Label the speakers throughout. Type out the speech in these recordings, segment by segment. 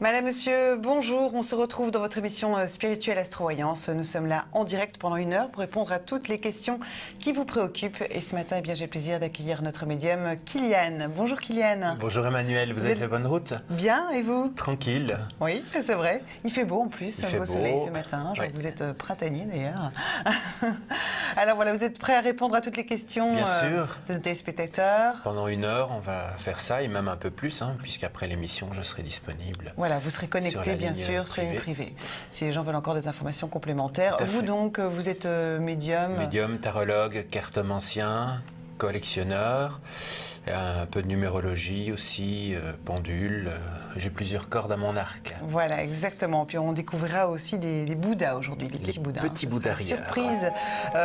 Speaker 1: Madame, monsieur, bonjour. On se retrouve dans votre émission Spirituelle Astrovoyance. Nous sommes là en direct pendant 1 heure pour répondre à toutes les questions qui vous préoccupent. Et ce matin, j'ai le plaisir d'accueillir notre médium Kylian. Bonjour Kylian.
Speaker 2: Bonjour Emmanuel, vous avez fait bonne route?
Speaker 1: Bien, et vous?
Speaker 2: Tranquille.
Speaker 1: Oui, c'est vrai. Il fait beau en plus,
Speaker 2: il fait
Speaker 1: beau
Speaker 2: beau.
Speaker 1: Soleil ce matin. Je vois que vous êtes printanier d'ailleurs. Alors voilà, vous êtes prêt à répondre à toutes les questions de nos téléspectateurs?
Speaker 2: Pendant 1 heure, on va faire ça et même un peu plus, puisqu'après l'émission, je serai disponible.
Speaker 1: Voilà, vous serez connecté bien sûr sur une privée. Si les gens veulent encore des informations complémentaires. Vous donc, vous êtes médium?
Speaker 2: Médium, tarologue, cartomancien, collectionneur, un peu de numérologie aussi, pendule. J'ai plusieurs cordes à mon arc.
Speaker 1: Voilà, exactement. Puis on découvrira aussi des Bouddhas aujourd'hui, des petits Bouddhas.
Speaker 2: Petits Bouddhas.
Speaker 1: Surprise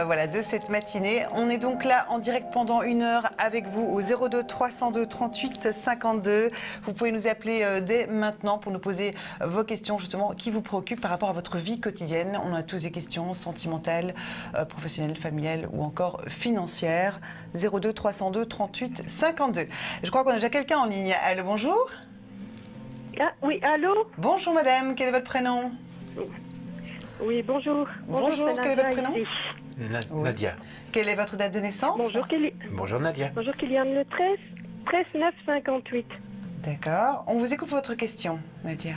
Speaker 1: voilà, de cette matinée. On est donc là en direct pendant 1 heure avec vous au 02 302 38 52. Vous pouvez nous appeler dès maintenant pour nous poser vos questions justement qui vous préoccupent par rapport à votre vie quotidienne. On a tous des questions sentimentales, professionnelles, familiales ou encore financières. 02 302 38 52. Je crois qu'on a déjà quelqu'un en ligne. Allô, bonjour.
Speaker 3: Ah, oui, allô?
Speaker 1: Bonjour madame, quel est votre prénom?
Speaker 3: Oui, bonjour.
Speaker 1: Bonjour, quel est votre prénom?
Speaker 2: Nadia.
Speaker 1: Quelle est votre date de naissance?
Speaker 3: Bonjour,
Speaker 2: Bonjour Nadia.
Speaker 3: Bonjour Kylian, le 13 9 58.
Speaker 1: D'accord, on vous écoute votre question, Nadia.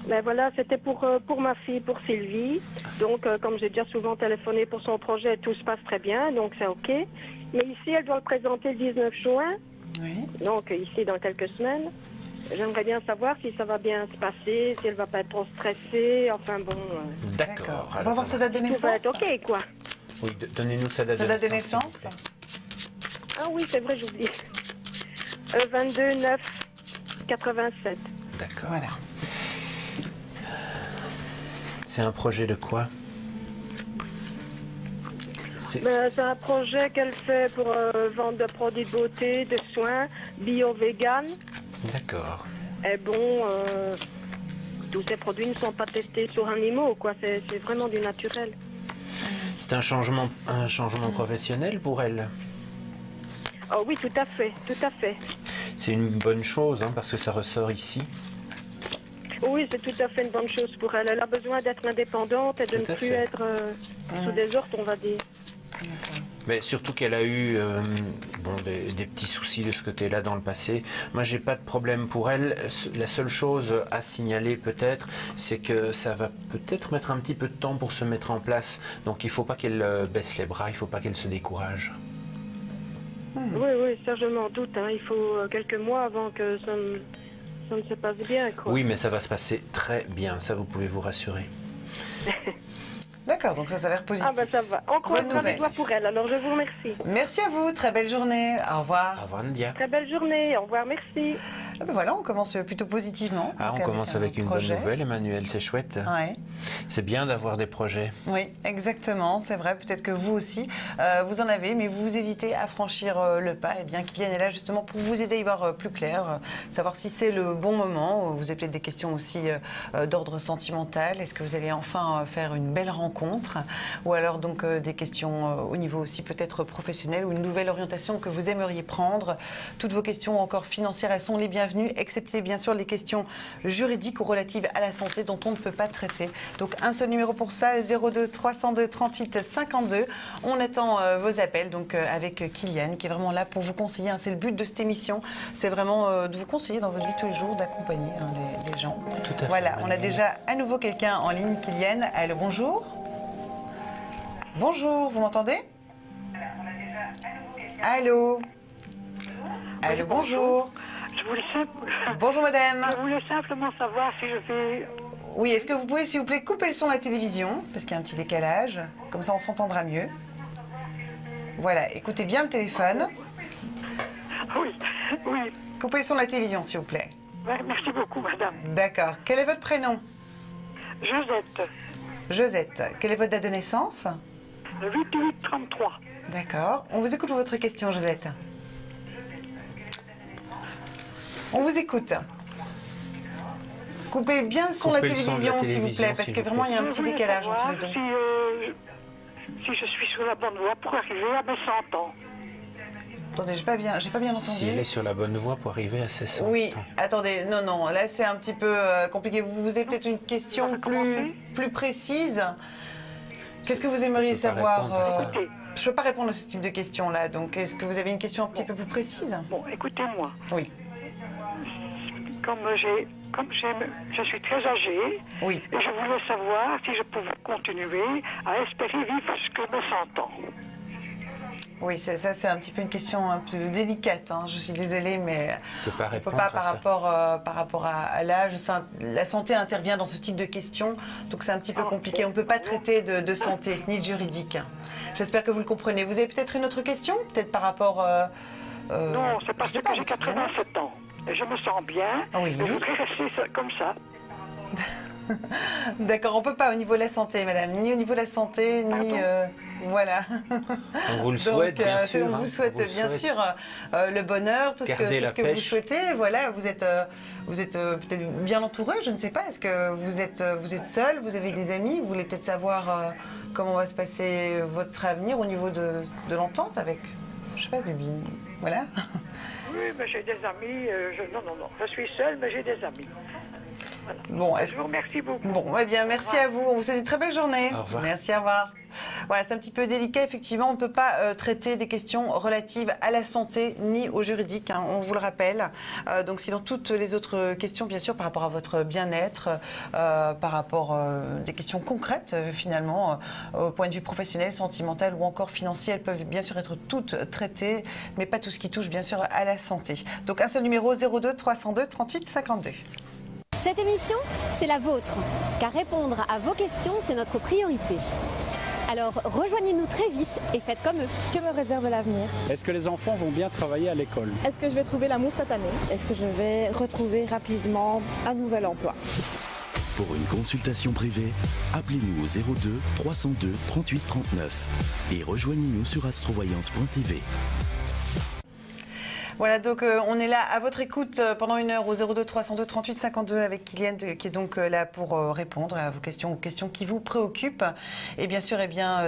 Speaker 3: Ben voilà, c'était pour ma fille, pour Sylvie. Donc, comme j'ai déjà souvent téléphoné pour son projet, tout se passe très bien, donc c'est OK. Mais ici, elle doit le présenter le 19 juin.
Speaker 1: Oui.
Speaker 3: Donc, ici, dans quelques semaines. J'aimerais bien savoir si ça va bien se passer, si elle va pas être trop stressée, enfin bon...
Speaker 2: D'accord.
Speaker 1: On va voir sa date de naissance.
Speaker 3: Tout va être OK, quoi.
Speaker 2: Oui, donnez-nous sa date de naissance.
Speaker 3: Ah oui, c'est vrai, j'oublie. 22 9 87.
Speaker 2: D'accord.
Speaker 1: Voilà.
Speaker 2: C'est un projet de quoi?
Speaker 3: C'est un projet qu'elle fait pour vendre de produits de beauté, de soins, bio-vegan.
Speaker 2: D'accord.
Speaker 3: Et bon, tous ces produits ne sont pas testés sur animaux, quoi. C'est vraiment du naturel.
Speaker 2: C'est un changement professionnel pour elle?
Speaker 3: Oh oui, tout à fait, tout à fait.
Speaker 2: C'est une bonne chose, parce que ça ressort ici.
Speaker 3: Oui, c'est tout à fait une bonne chose pour elle. Elle a besoin d'être indépendante et de ne plus être sous des ordres, on va dire.
Speaker 2: Mais surtout qu'elle a eu des petits soucis de ce côté-là dans le passé. Moi, j'ai pas de problème pour elle. La seule chose à signaler peut-être, c'est que ça va peut-être mettre un petit peu de temps pour se mettre en place. Donc, il faut pas qu'elle baisse les bras, il faut pas qu'elle se décourage.
Speaker 3: Oui, ça je m'en doute. Il faut quelques mois avant que ça ne se passe bien, quoi.
Speaker 2: Oui, mais ça va se passer très bien. Ça, vous pouvez vous rassurer.
Speaker 1: D'accord, donc ça s'avère positif.
Speaker 3: Ah ben ça va. On croise les doigts pour elle, alors je vous remercie.
Speaker 1: Merci à vous, très belle journée. Au revoir.
Speaker 2: Au revoir Nadia.
Speaker 3: Très belle journée, au revoir, merci.
Speaker 1: Ah ben voilà, on commence plutôt positivement.
Speaker 2: On commence avec une bonne nouvelle, Emmanuel, c'est chouette.
Speaker 1: Ouais.
Speaker 2: C'est bien d'avoir des projets.
Speaker 1: Oui, exactement, c'est vrai. Peut-être que vous aussi, vous en avez, mais vous hésitez à franchir le pas. Eh bien, Kylian est là justement pour vous aider à y voir plus clair, savoir si c'est le bon moment. Vous avez peut-être des questions aussi d'ordre sentimental. Est-ce que vous allez enfin faire une belle rencontre? Ou alors donc des questions au niveau aussi peut-être professionnel ou une nouvelle orientation que vous aimeriez prendre. Toutes vos questions encore financières, elles sont les bienvenues, excepté bien sûr les questions juridiques ou relatives à la santé dont on ne peut pas traiter. Donc un seul numéro pour ça, 02 302 38 52. On attend vos appels donc avec Kylian qui est vraiment là pour vous conseiller. C'est le but de cette émission, c'est vraiment de vous conseiller dans votre vie tous les jours, d'accompagner les gens.
Speaker 2: Tout à fait.
Speaker 1: Voilà, on a déjà à nouveau quelqu'un en ligne, Kylian. Allô, bonjour. Bonjour, vous m'entendez? Allô? Allô, bonjour. Bonjour madame.
Speaker 4: Je voulais simplement savoir si je fais...
Speaker 1: Oui, est-ce que vous pouvez s'il vous plaît couper le son de la télévision? Parce qu'il y a un petit décalage, comme ça on s'entendra mieux. Voilà, écoutez bien le téléphone.
Speaker 4: Oui.
Speaker 1: Coupez le son de la télévision s'il vous plaît.
Speaker 4: Ouais, merci beaucoup madame.
Speaker 1: D'accord. Quel est votre prénom?
Speaker 4: Josette.
Speaker 1: Josette. Quelle est votre date de naissance?
Speaker 4: 8833.
Speaker 1: D'accord. On vous écoute pour votre question, Josette. On vous écoute. Coupez bien le son de la télévision, s'il vous plaît, parce que vraiment, il y a un petit décalage entre les deux.
Speaker 4: Si je suis sur la bonne voie pour arriver à mes 100 ans.
Speaker 1: Attendez, j'ai pas bien entendu.
Speaker 2: Si elle est sur la bonne voie pour arriver à ses 100
Speaker 1: Oui,
Speaker 2: ans.
Speaker 1: attendez, non, là c'est un petit peu compliqué. Vous avez peut-être une question plus précise. Qu'est-ce que vous aimeriez
Speaker 2: Je peux pas
Speaker 1: savoir
Speaker 2: répondre à ça.
Speaker 4: Écoutez,
Speaker 1: Je ne peux pas répondre à ce type de questions-là, donc est-ce que vous avez une question un petit peu plus précise?
Speaker 4: bon, écoutez-moi.
Speaker 1: Oui,
Speaker 4: Je suis très âgée
Speaker 1: oui.
Speaker 4: et je voulais savoir si je pouvais continuer à espérer vivre jusqu'à mes 100 ans.
Speaker 1: Oui, ça c'est un petit peu une question un peu délicate, hein. Je suis désolée, mais
Speaker 2: Je peux pas
Speaker 1: on ne peut
Speaker 2: répondre
Speaker 1: pas
Speaker 2: à
Speaker 1: par rapport à l'âge. La santé intervient dans ce type de questions, donc c'est un petit peu compliqué. On ne peut pas traiter de santé, ni de juridique. J'espère que vous le comprenez. Vous avez peut-être une autre question? Peut-être par rapport...
Speaker 4: Non, c'est parce
Speaker 1: je sais
Speaker 4: que
Speaker 1: pas,
Speaker 4: j'ai
Speaker 1: votre bien-être.
Speaker 4: 87 ans et je me sens bien.
Speaker 1: Oui.
Speaker 4: Et je voudrais rester comme ça.
Speaker 1: D'accord, on ne peut pas au niveau de la santé, madame. Ni au niveau de la santé, ni... voilà.
Speaker 2: On vous le souhaite, bien sûr.
Speaker 1: On vous souhaite bien sûr le bonheur, tout ce
Speaker 2: Gardez la
Speaker 1: que vous
Speaker 2: pêche.
Speaker 1: souhaitez. Voilà, vous êtes peut-être bien entouré, je ne sais pas. Est-ce que vous êtes seul? Vous avez des amis? Vous voulez peut-être savoir comment va se passer votre avenir au niveau de l'entente avec, je sais pas, voilà.
Speaker 4: Oui, mais j'ai des amis. Non. Je suis seule, mais j'ai des amis. Voilà.
Speaker 1: Bon,
Speaker 4: Je vous remercie beaucoup.
Speaker 1: Bon, eh bien, merci à vous. On vous souhaite une très belle journée.
Speaker 2: Au revoir.
Speaker 1: Merci, au revoir. Voilà, c'est un petit peu délicat, effectivement. On ne peut pas traiter des questions relatives à la santé ni au juridique, hein, on vous le rappelle. Donc, sinon, toutes les autres questions, bien sûr, par rapport à votre bien-être, par rapport des questions concrètes, finalement, au point de vue professionnel, sentimental ou encore financier, elles peuvent bien sûr être toutes traitées, mais pas tout ce qui touche, bien sûr, à la santé. Donc, un seul numéro, 02 302 38 52.
Speaker 5: Cette émission, c'est la vôtre, car répondre à vos questions, c'est notre priorité. Alors rejoignez-nous très vite et faites comme eux.
Speaker 6: Que me réserve l'avenir?
Speaker 7: Est-ce que les enfants vont bien travailler à l'école?
Speaker 6: Est-ce que je vais trouver l'amour cette année? Est-ce que je vais retrouver rapidement un nouvel emploi?
Speaker 8: Pour une consultation privée, appelez-nous au 02 302 38 39 et rejoignez-nous sur astrovoyance.tv.
Speaker 1: Voilà, donc on est là à votre écoute pendant une heure au 02 302 38 52 avec Kylian qui est donc là pour répondre à vos questions, aux questions qui vous préoccupent. Et bien sûr,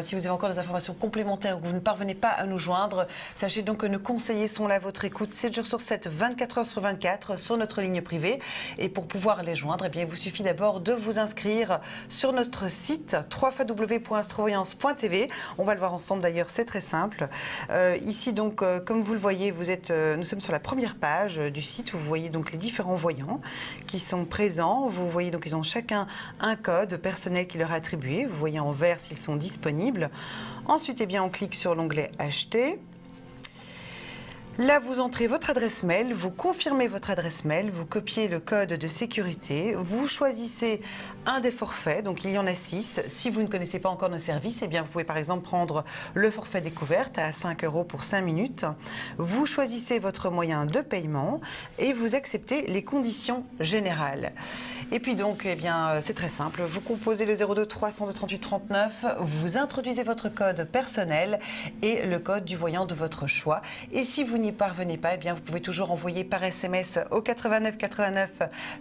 Speaker 1: si vous avez encore des informations complémentaires ou que vous ne parvenez pas à nous joindre, sachez donc que nos conseillers sont là à votre écoute 7 jours sur 7, 24 heures sur 24 sur notre ligne privée. Et pour pouvoir les joindre, eh bien, il vous suffit d'abord de vous inscrire sur notre site www.astrovoyance.tv. On va le voir ensemble d'ailleurs, c'est très simple. Ici donc, comme vous le voyez, nous sommes sur la première page du site où vous voyez donc les différents voyants qui sont présents. Vous voyez donc ils ont chacun un code personnel qui leur est attribué. Vous voyez en vert s'ils sont disponibles. Ensuite, eh bien, on clique sur l'onglet Acheter. Là, vous entrez votre adresse mail, vous confirmez votre adresse mail, vous copiez le code de sécurité, vous choisissez un des forfaits, donc il y en a 6. Si vous ne connaissez pas encore nos services, eh bien vous pouvez par exemple prendre le forfait découverte à 5 € pour 5 minutes. Vous choisissez votre moyen de paiement et vous acceptez les conditions générales. Et puis donc, eh bien, c'est très simple. Vous composez le 02 302 38 39, vous introduisez votre code personnel et le code du voyant de votre choix. Et si vous n'y parvenez pas, eh bien, vous pouvez toujours envoyer par SMS au 89 89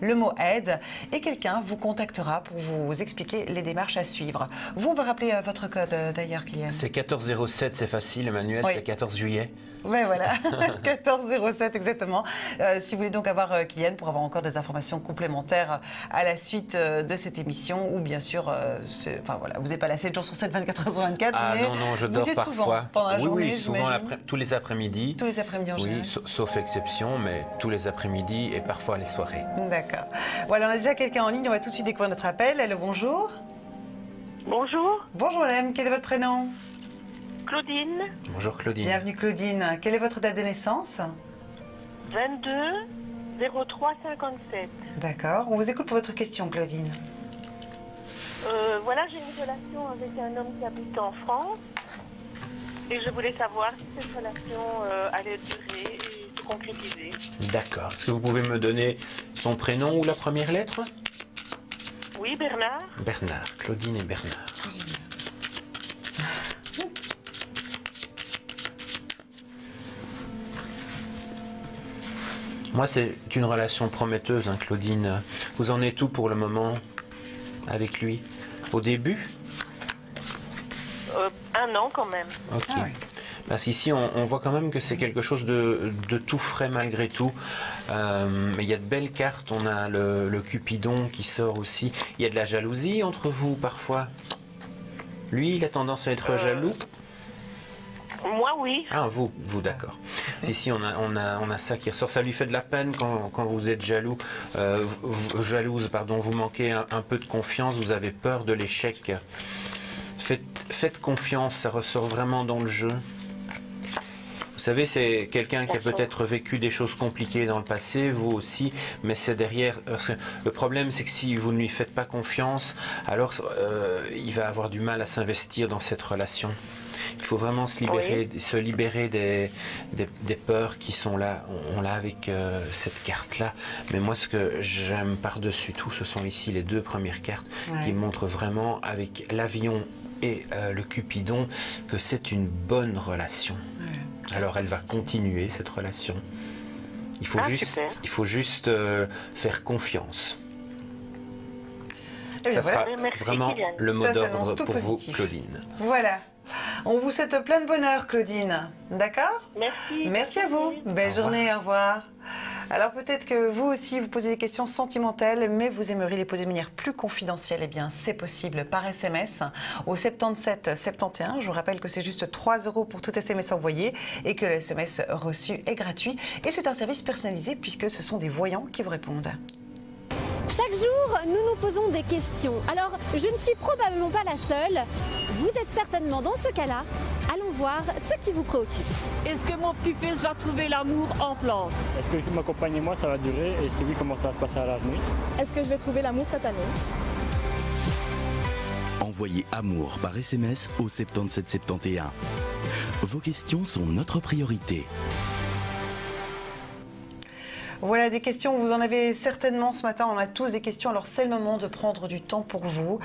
Speaker 1: le mot aide et quelqu'un vous contactera pour vous expliquer les démarches à suivre. Vous, on va rappeler votre code d'ailleurs, Kylian.
Speaker 2: C'est 1407, c'est facile, Emmanuel,
Speaker 1: Oui.
Speaker 2: c'est 14 juillet.
Speaker 1: Oui, voilà, 14,07 exactement. Si vous voulez donc avoir Kylian pour avoir encore des informations complémentaires à la suite de cette émission, ou bien sûr, enfin voilà, vous n'êtes pas là 7 jours sur 7, 24 heures sur 24,
Speaker 2: Ah
Speaker 1: mais
Speaker 2: non, je
Speaker 1: vous
Speaker 2: dors
Speaker 1: êtes
Speaker 2: parfois.
Speaker 1: souvent pendant la journée,
Speaker 2: oui, souvent
Speaker 1: j'imagine.
Speaker 2: tous les après-midi.
Speaker 1: Tous les après-midi en général.
Speaker 2: Oui, sauf exception, mais tous les après-midi et parfois les soirées.
Speaker 1: D'accord. Voilà, on a déjà quelqu'un en ligne, on va tout de suite découvrir notre appel. Allô, bonjour.
Speaker 3: Bonjour,
Speaker 1: Bonjour madame, quel est votre prénom?
Speaker 3: Claudine,
Speaker 2: Bonjour Claudine.
Speaker 1: Bienvenue Claudine. Quelle est votre date de naissance?
Speaker 3: 22 03 57.
Speaker 1: D'accord, on vous écoute pour votre question Claudine.
Speaker 3: Voilà, j'ai une relation avec un homme qui habite en France et je voulais savoir si cette relation allait durer et se concrétiser.
Speaker 2: D'accord. Est-ce que vous pouvez me donner son prénom ou la première lettre?
Speaker 3: Oui, Bernard.
Speaker 2: Bernard. Claudine et Bernard. Moi, c'est une relation prometteuse, hein, Claudine. Vous en êtes où pour le moment avec lui? Au début?
Speaker 3: 1 an quand même.
Speaker 2: Ok.
Speaker 1: Ah oui.
Speaker 2: Parce qu'ici, on voit quand même que c'est quelque chose de tout frais malgré tout. Mais il y a de belles cartes. On a le Cupidon qui sort aussi. Il y a de la jalousie entre vous parfois. Lui, il a tendance à être jaloux.
Speaker 9: Moi, oui.
Speaker 2: Ah, vous, d'accord. Ici, on a ça qui ressort. Ça lui fait de la peine quand vous êtes jaloux, jalouse, pardon. Vous manquez un peu de confiance, vous avez peur de l'échec. Faites confiance, ça ressort vraiment dans le jeu. Vous savez, c'est quelqu'un qui a peut-être vécu des choses compliquées dans le passé, vous aussi, mais c'est derrière. Parce que le problème, c'est que si vous ne lui faites pas confiance, alors il va avoir du mal à s'investir dans cette relation. Il faut vraiment se libérer des peurs qui sont là. On l'a avec cette carte-là. Mais moi, ce que j'aime par-dessus tout, ce sont ici les deux premières cartes qui montrent vraiment, avec l'avion et le Cupidon, que c'est une bonne relation. Alors, elle va continuer, cette relation. Il faut juste faire confiance. Ça sera vraiment le mot d'ordre pour vous, Claudine.
Speaker 1: Voilà. On vous souhaite plein de bonheur, Claudine. D'accord ?
Speaker 9: Merci.
Speaker 1: Merci à vous. Belle journée, au revoir. Alors peut-être que vous aussi, vous posez des questions sentimentales, mais vous aimeriez les poser de manière plus confidentielle. Eh bien, c'est possible par SMS au 77 71. Je vous rappelle que c'est juste 3 € pour tout SMS envoyé et que le SMS reçu est gratuit. Et c'est un service personnalisé puisque ce sont des voyants qui vous répondent.
Speaker 5: Chaque jour, nous nous posons des questions. Alors, je ne suis probablement pas la seule. Vous êtes certainement dans ce cas-là. Allons voir ce qui vous préoccupe.
Speaker 10: Est-ce que mon petit-fils va trouver l'amour en Flandre?
Speaker 7: Est-ce que ma compagne et moi, ça va durer? Et si oui, comment ça va se passer à l'avenir?
Speaker 6: Est-ce que je vais trouver l'amour cette année?
Speaker 8: Envoyez amour par SMS au 77 71. Vos questions sont notre priorité.
Speaker 1: Voilà des questions, vous en avez certainement ce matin, on a tous des questions, alors c'est le moment de prendre du temps pour vous,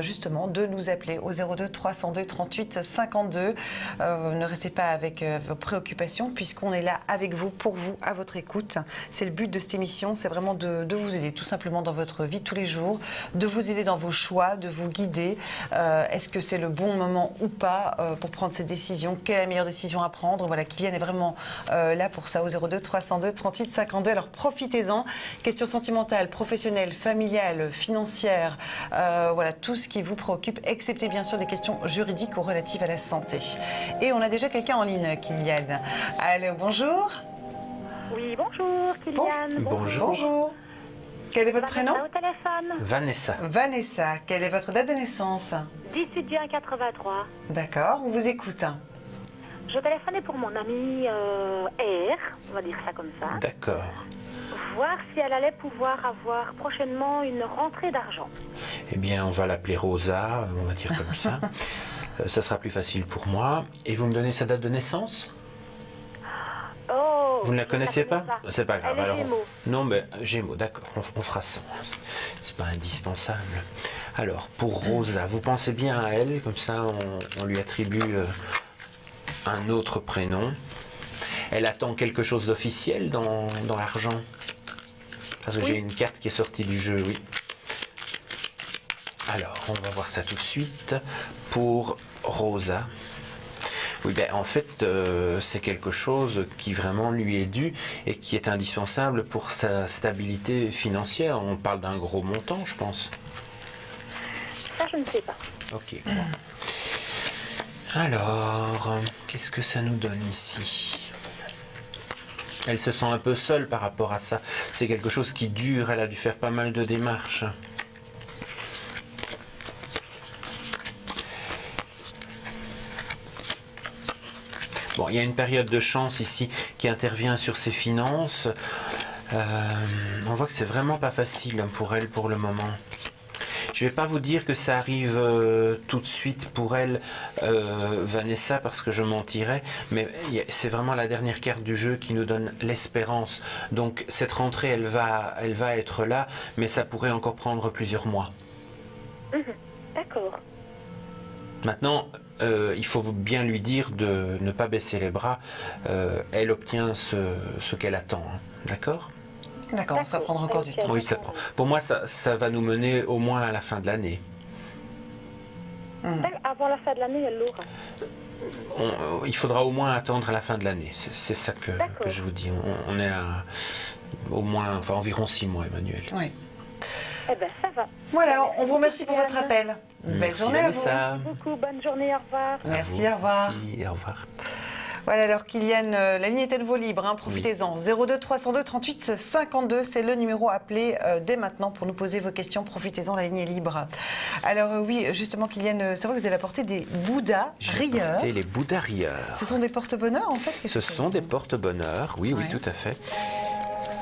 Speaker 1: justement de nous appeler au 02 302 38 52. Ne restez pas avec vos préoccupations puisqu'on est là avec vous, pour vous, à votre écoute. C'est le but de cette émission, c'est vraiment de vous aider tout simplement dans votre vie de tous les jours, de vous aider dans vos choix, de vous guider. Est-ce que c'est le bon moment ou pas pour prendre cette décision? Quelle est la meilleure décision à prendre? Voilà, Kylian est vraiment là pour ça au 02 302 38 52. Alors profitez-en. Questions sentimentales, professionnelles, familiales, financières, voilà tout ce qui vous préoccupe, excepté bien sûr des questions juridiques ou relatives à la santé. Et on a déjà quelqu'un en ligne, Kylian. Allô, bonjour.
Speaker 3: Oui, bonjour, Kylian.
Speaker 1: Bonjour. Quel est votre prénom?
Speaker 3: Au téléphone.
Speaker 2: Vanessa.
Speaker 1: Vanessa. Quelle est votre date de naissance?
Speaker 3: 18 juin 83.
Speaker 1: D'accord, on vous écoute.
Speaker 3: Je téléphonais pour mon amie R, on va dire ça comme ça.
Speaker 2: D'accord.
Speaker 3: Voir si elle allait pouvoir avoir prochainement une rentrée d'argent.
Speaker 2: Eh bien, on va l'appeler Rosa, on va dire comme ça. Ça sera plus facile pour moi. Et vous me donnez sa date de naissance?
Speaker 3: Oh.
Speaker 2: Vous ne la connaissez pas? C'est pas grave.
Speaker 3: Elle est
Speaker 2: Alors,
Speaker 3: Gémeaux.
Speaker 2: non, mais Gémeaux, d'accord. On fera ça. C'est pas indispensable. Alors, pour Rosa, vous pensez bien à elle, comme ça, on lui attribue un autre prénom. Elle attend quelque chose d'officiel dans l'argent. Parce que j'ai une carte qui est sortie du jeu, oui. Alors, on va voir ça tout de suite. Pour Rosa. Oui, ben, en fait, c'est quelque chose qui vraiment lui est dû et qui est indispensable pour sa stabilité financière. On parle d'un gros montant, je pense.
Speaker 3: Ça, je ne sais pas.
Speaker 2: Ok. Bon. Alors, qu'est-ce que ça nous donne ici? Elle se sent un peu seule par rapport à ça. C'est quelque chose qui dure, elle a dû faire pas mal de démarches. Bon, il y a une période de chance ici qui intervient sur ses finances. On voit que c'est vraiment pas facile pour elle pour le moment. Je ne vais pas vous dire que ça arrive tout de suite pour elle, Vanessa, parce que je mentirais, mais c'est vraiment la dernière carte du jeu qui nous donne l'espérance. Donc cette rentrée, elle va être là, mais ça pourrait encore prendre plusieurs mois.
Speaker 3: D'accord.
Speaker 2: Maintenant, il faut bien lui dire de ne pas baisser les bras. Elle obtient ce qu'elle attend, hein. D'accord ?
Speaker 1: D'accord, ça prendra encore du temps.
Speaker 2: Oui, pour moi, ça va nous mener au moins à la fin de l'année.
Speaker 3: Avant la fin de l'année, elle l'aura.
Speaker 2: Il faudra au moins attendre la fin de l'année. C'est ça que je vous dis. On est à au moins, enfin environ 6 mois, Emmanuel.
Speaker 1: Oui.
Speaker 3: Eh bien, ça va.
Speaker 1: Voilà, on vous remercie pour votre appel. Belle journée à vous.
Speaker 3: Merci beaucoup. Bonne journée. Au revoir.
Speaker 1: Merci, au revoir.
Speaker 2: Merci, au revoir.
Speaker 1: Voilà, alors Kylian, la ligne est à nouveau libre, hein, profitez-en. 02 302 38 52, c'est le numéro à appeler dès maintenant pour nous poser vos questions. Profitez-en, la ligne est libre. Alors oui, justement Kylian, c'est vrai que vous avez apporté des Bouddhas rieurs.
Speaker 2: J'ai apporté les Bouddhas rieurs.
Speaker 1: Ce sont des porte-bonheur en fait?
Speaker 2: Ce sont des porte-bonheur, oui, oui, tout à fait.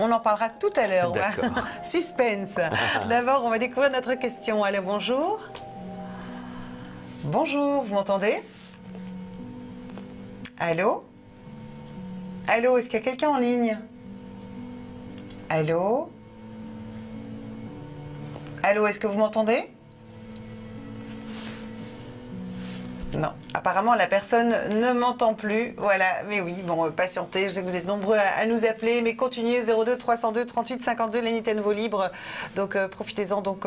Speaker 1: On en parlera tout à l'heure.
Speaker 2: D'accord.
Speaker 1: Suspense. D'abord, on va découvrir notre question. Allô, bonjour. Bonjour, vous m'entendez? Allô? Allô, est-ce qu'il y a quelqu'un en ligne? Allô? Allô, est-ce que vous m'entendez? Non, apparemment la personne ne m'entend plus. Voilà, mais oui, bon, patientez, je sais que vous êtes nombreux à nous appeler, mais continuez, 02 302 38 52, la ligne est à nouveau libre. Donc profitez-en donc,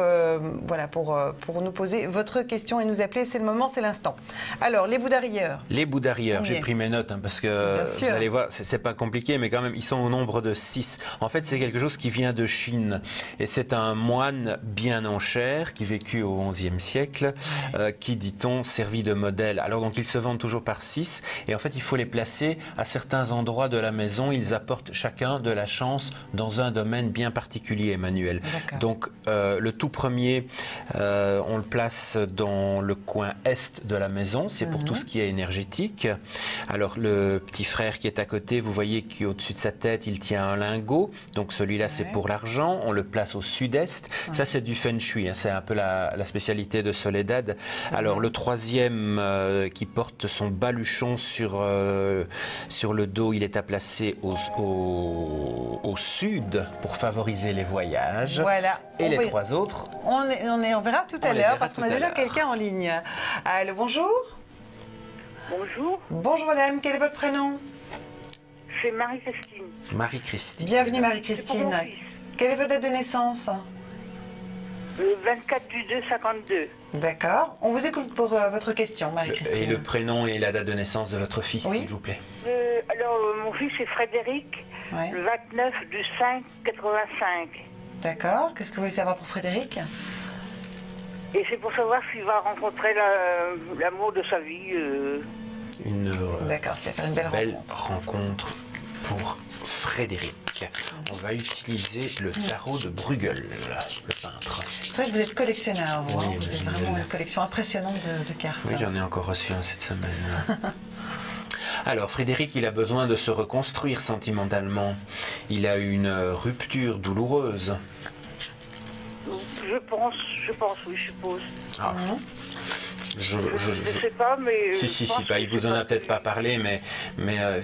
Speaker 1: voilà, pour nous poser votre question et nous appeler, c'est le moment, c'est l'instant. Alors, les Bouddhas rieurs. Les Bouddhas rieurs, j'ai pris mes notes, hein, parce que vous allez voir, c'est pas compliqué, mais quand même, ils sont au nombre de 6. En fait, c'est quelque chose qui vient de Chine, et c'est un moine bien en chair, qui vécut au XIe siècle, qui, dit-on, servit de modèle. Alors donc ils se vendent toujours par 6 et en fait il faut les placer à certains endroits de la maison. Ils apportent chacun de la chance dans un domaine bien particulier, Emmanuel. Donc le tout premier, on le place dans le coin est de la maison. C'est pour tout ce qui est énergétique. Alors le petit frère qui est à côté, vous voyez qu'au-dessus de sa tête il tient un lingot. Donc celui-là c'est pour l'argent. On le place au sud-est. Ça c'est du feng shui, hein. C'est un peu la spécialité de Soledad. Alors le troisième qui porte son baluchon sur le dos, il est à placer au sud pour favoriser les voyages. Voilà. Et les trois autres, on verra tout à l'heure parce qu'on a déjà quelqu'un en ligne. Allô, bonjour.
Speaker 11: Bonjour.
Speaker 1: Bonjour madame, quel est votre prénom?
Speaker 11: C'est Marie-Christine.
Speaker 2: Marie-Christine.
Speaker 1: Bienvenue Marie-Christine. Quelle est votre date de naissance?
Speaker 11: Le 24 du 2 52.
Speaker 1: D'accord. On vous écoute pour votre question, Marie-Christine.
Speaker 2: Et le prénom et la date de naissance de votre fils, s'il vous plaît.
Speaker 11: Alors, mon fils est Frédéric, le 29 du 5 85.
Speaker 1: D'accord. Qu'est-ce que vous voulez savoir pour Frédéric?
Speaker 11: Et c'est pour savoir s'il va rencontrer l'amour de sa vie.
Speaker 1: D'accord, s'il va faire une belle
Speaker 2: rencontre pour Frédéric. On va utiliser le tarot de Bruegel, le peintre.
Speaker 1: C'est vrai que vous êtes collectionneur, vous. Oui, vous avez vraiment une collection impressionnante de cartes.
Speaker 2: Oui, j'en ai encore reçu un cette semaine. Alors, Frédéric, il a besoin de se reconstruire sentimentalement. Il a eu une rupture douloureuse.
Speaker 11: Je pense, oui, je suppose.
Speaker 2: Ah.
Speaker 11: Je sais pas, mais...
Speaker 2: Si, il vous en a peut-être pas parlé, mais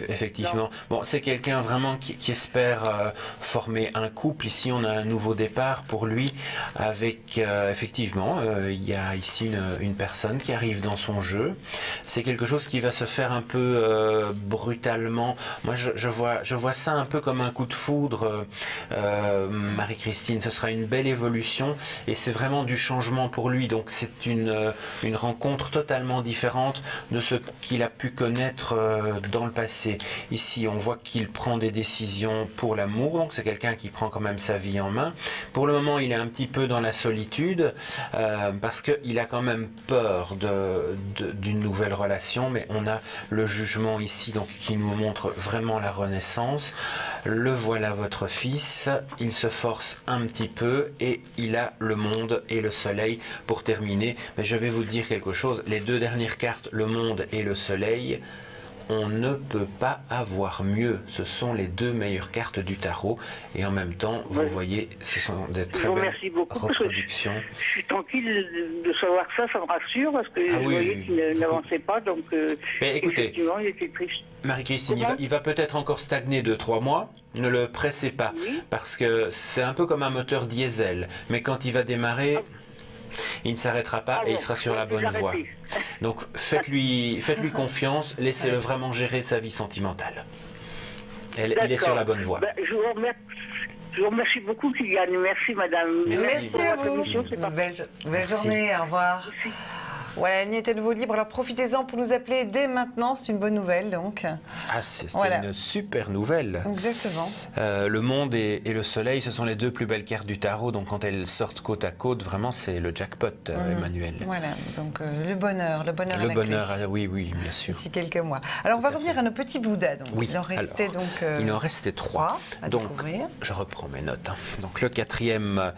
Speaker 2: effectivement... Bon, c'est quelqu'un vraiment qui espère former un couple. Ici, on a un nouveau départ pour lui avec... effectivement, il y a ici une personne qui arrive dans son jeu. C'est quelque chose qui va se faire un peu brutalement. Moi, je vois ça un peu comme un coup de foudre, Marie-Christine. Ce sera une belle évolution et c'est vraiment du changement pour lui. Donc, c'est une rencontre totalement différente de ce qu'il a pu connaître dans le passé. Ici, on voit qu'il prend des décisions pour l'amour, donc c'est quelqu'un qui prend quand même sa vie en main. Pour le moment, il est un petit peu dans la solitude parce qu'il a quand même peur d'une nouvelle relation, mais on a le jugement ici donc qui nous montre vraiment la renaissance. Le voilà votre fils, il se force un petit peu et il a le monde et le soleil pour terminer. Mais je vais vous dire quelque chose, les deux dernières cartes, le monde et le soleil, on ne peut pas avoir mieux. Ce sont les deux meilleures cartes du tarot et en même temps, vous voyez, ce sont des très belles reproductions.
Speaker 11: Je suis tranquille de savoir ça, ça me rassure parce que je voyais qu'il n'avançait pas, donc
Speaker 2: écoutez,
Speaker 11: effectivement, il était triste.
Speaker 2: Marie-Christine, il va peut-être encore stagner 2-3 mois. Ne le pressez pas, parce que c'est un peu comme un moteur diesel. Mais quand il va démarrer, il ne s'arrêtera pas et il sera sur la bonne voie. Donc faites-lui confiance, laissez-le vraiment gérer sa vie sentimentale. Il est sur la bonne voie.
Speaker 11: Je vous remercie beaucoup, Kylian. Merci, madame.
Speaker 1: Merci à vous. Belle journée, au revoir. Voilà, la ligne est à nouveau libre, alors profitez-en pour nous appeler dès maintenant, c'est une bonne nouvelle donc.
Speaker 2: Ah, c'est
Speaker 1: Voilà.
Speaker 2: une super nouvelle.
Speaker 1: Exactement.
Speaker 2: Le monde et le soleil, ce sont les deux plus belles cartes du tarot, donc quand elles sortent côte à côte, vraiment c'est le jackpot, Emmanuel.
Speaker 1: Voilà, donc le bonheur à la clé.
Speaker 2: Le bonheur, oui, bien sûr.
Speaker 1: D'ici quelques mois. Alors on va revenir à nos petits Bouddhas. Donc.
Speaker 2: Oui.
Speaker 1: Il en restait
Speaker 2: Alors, il en restait 3.
Speaker 1: à
Speaker 2: Donc
Speaker 1: découvrir.
Speaker 2: je reprends mes notes. Donc le 4e,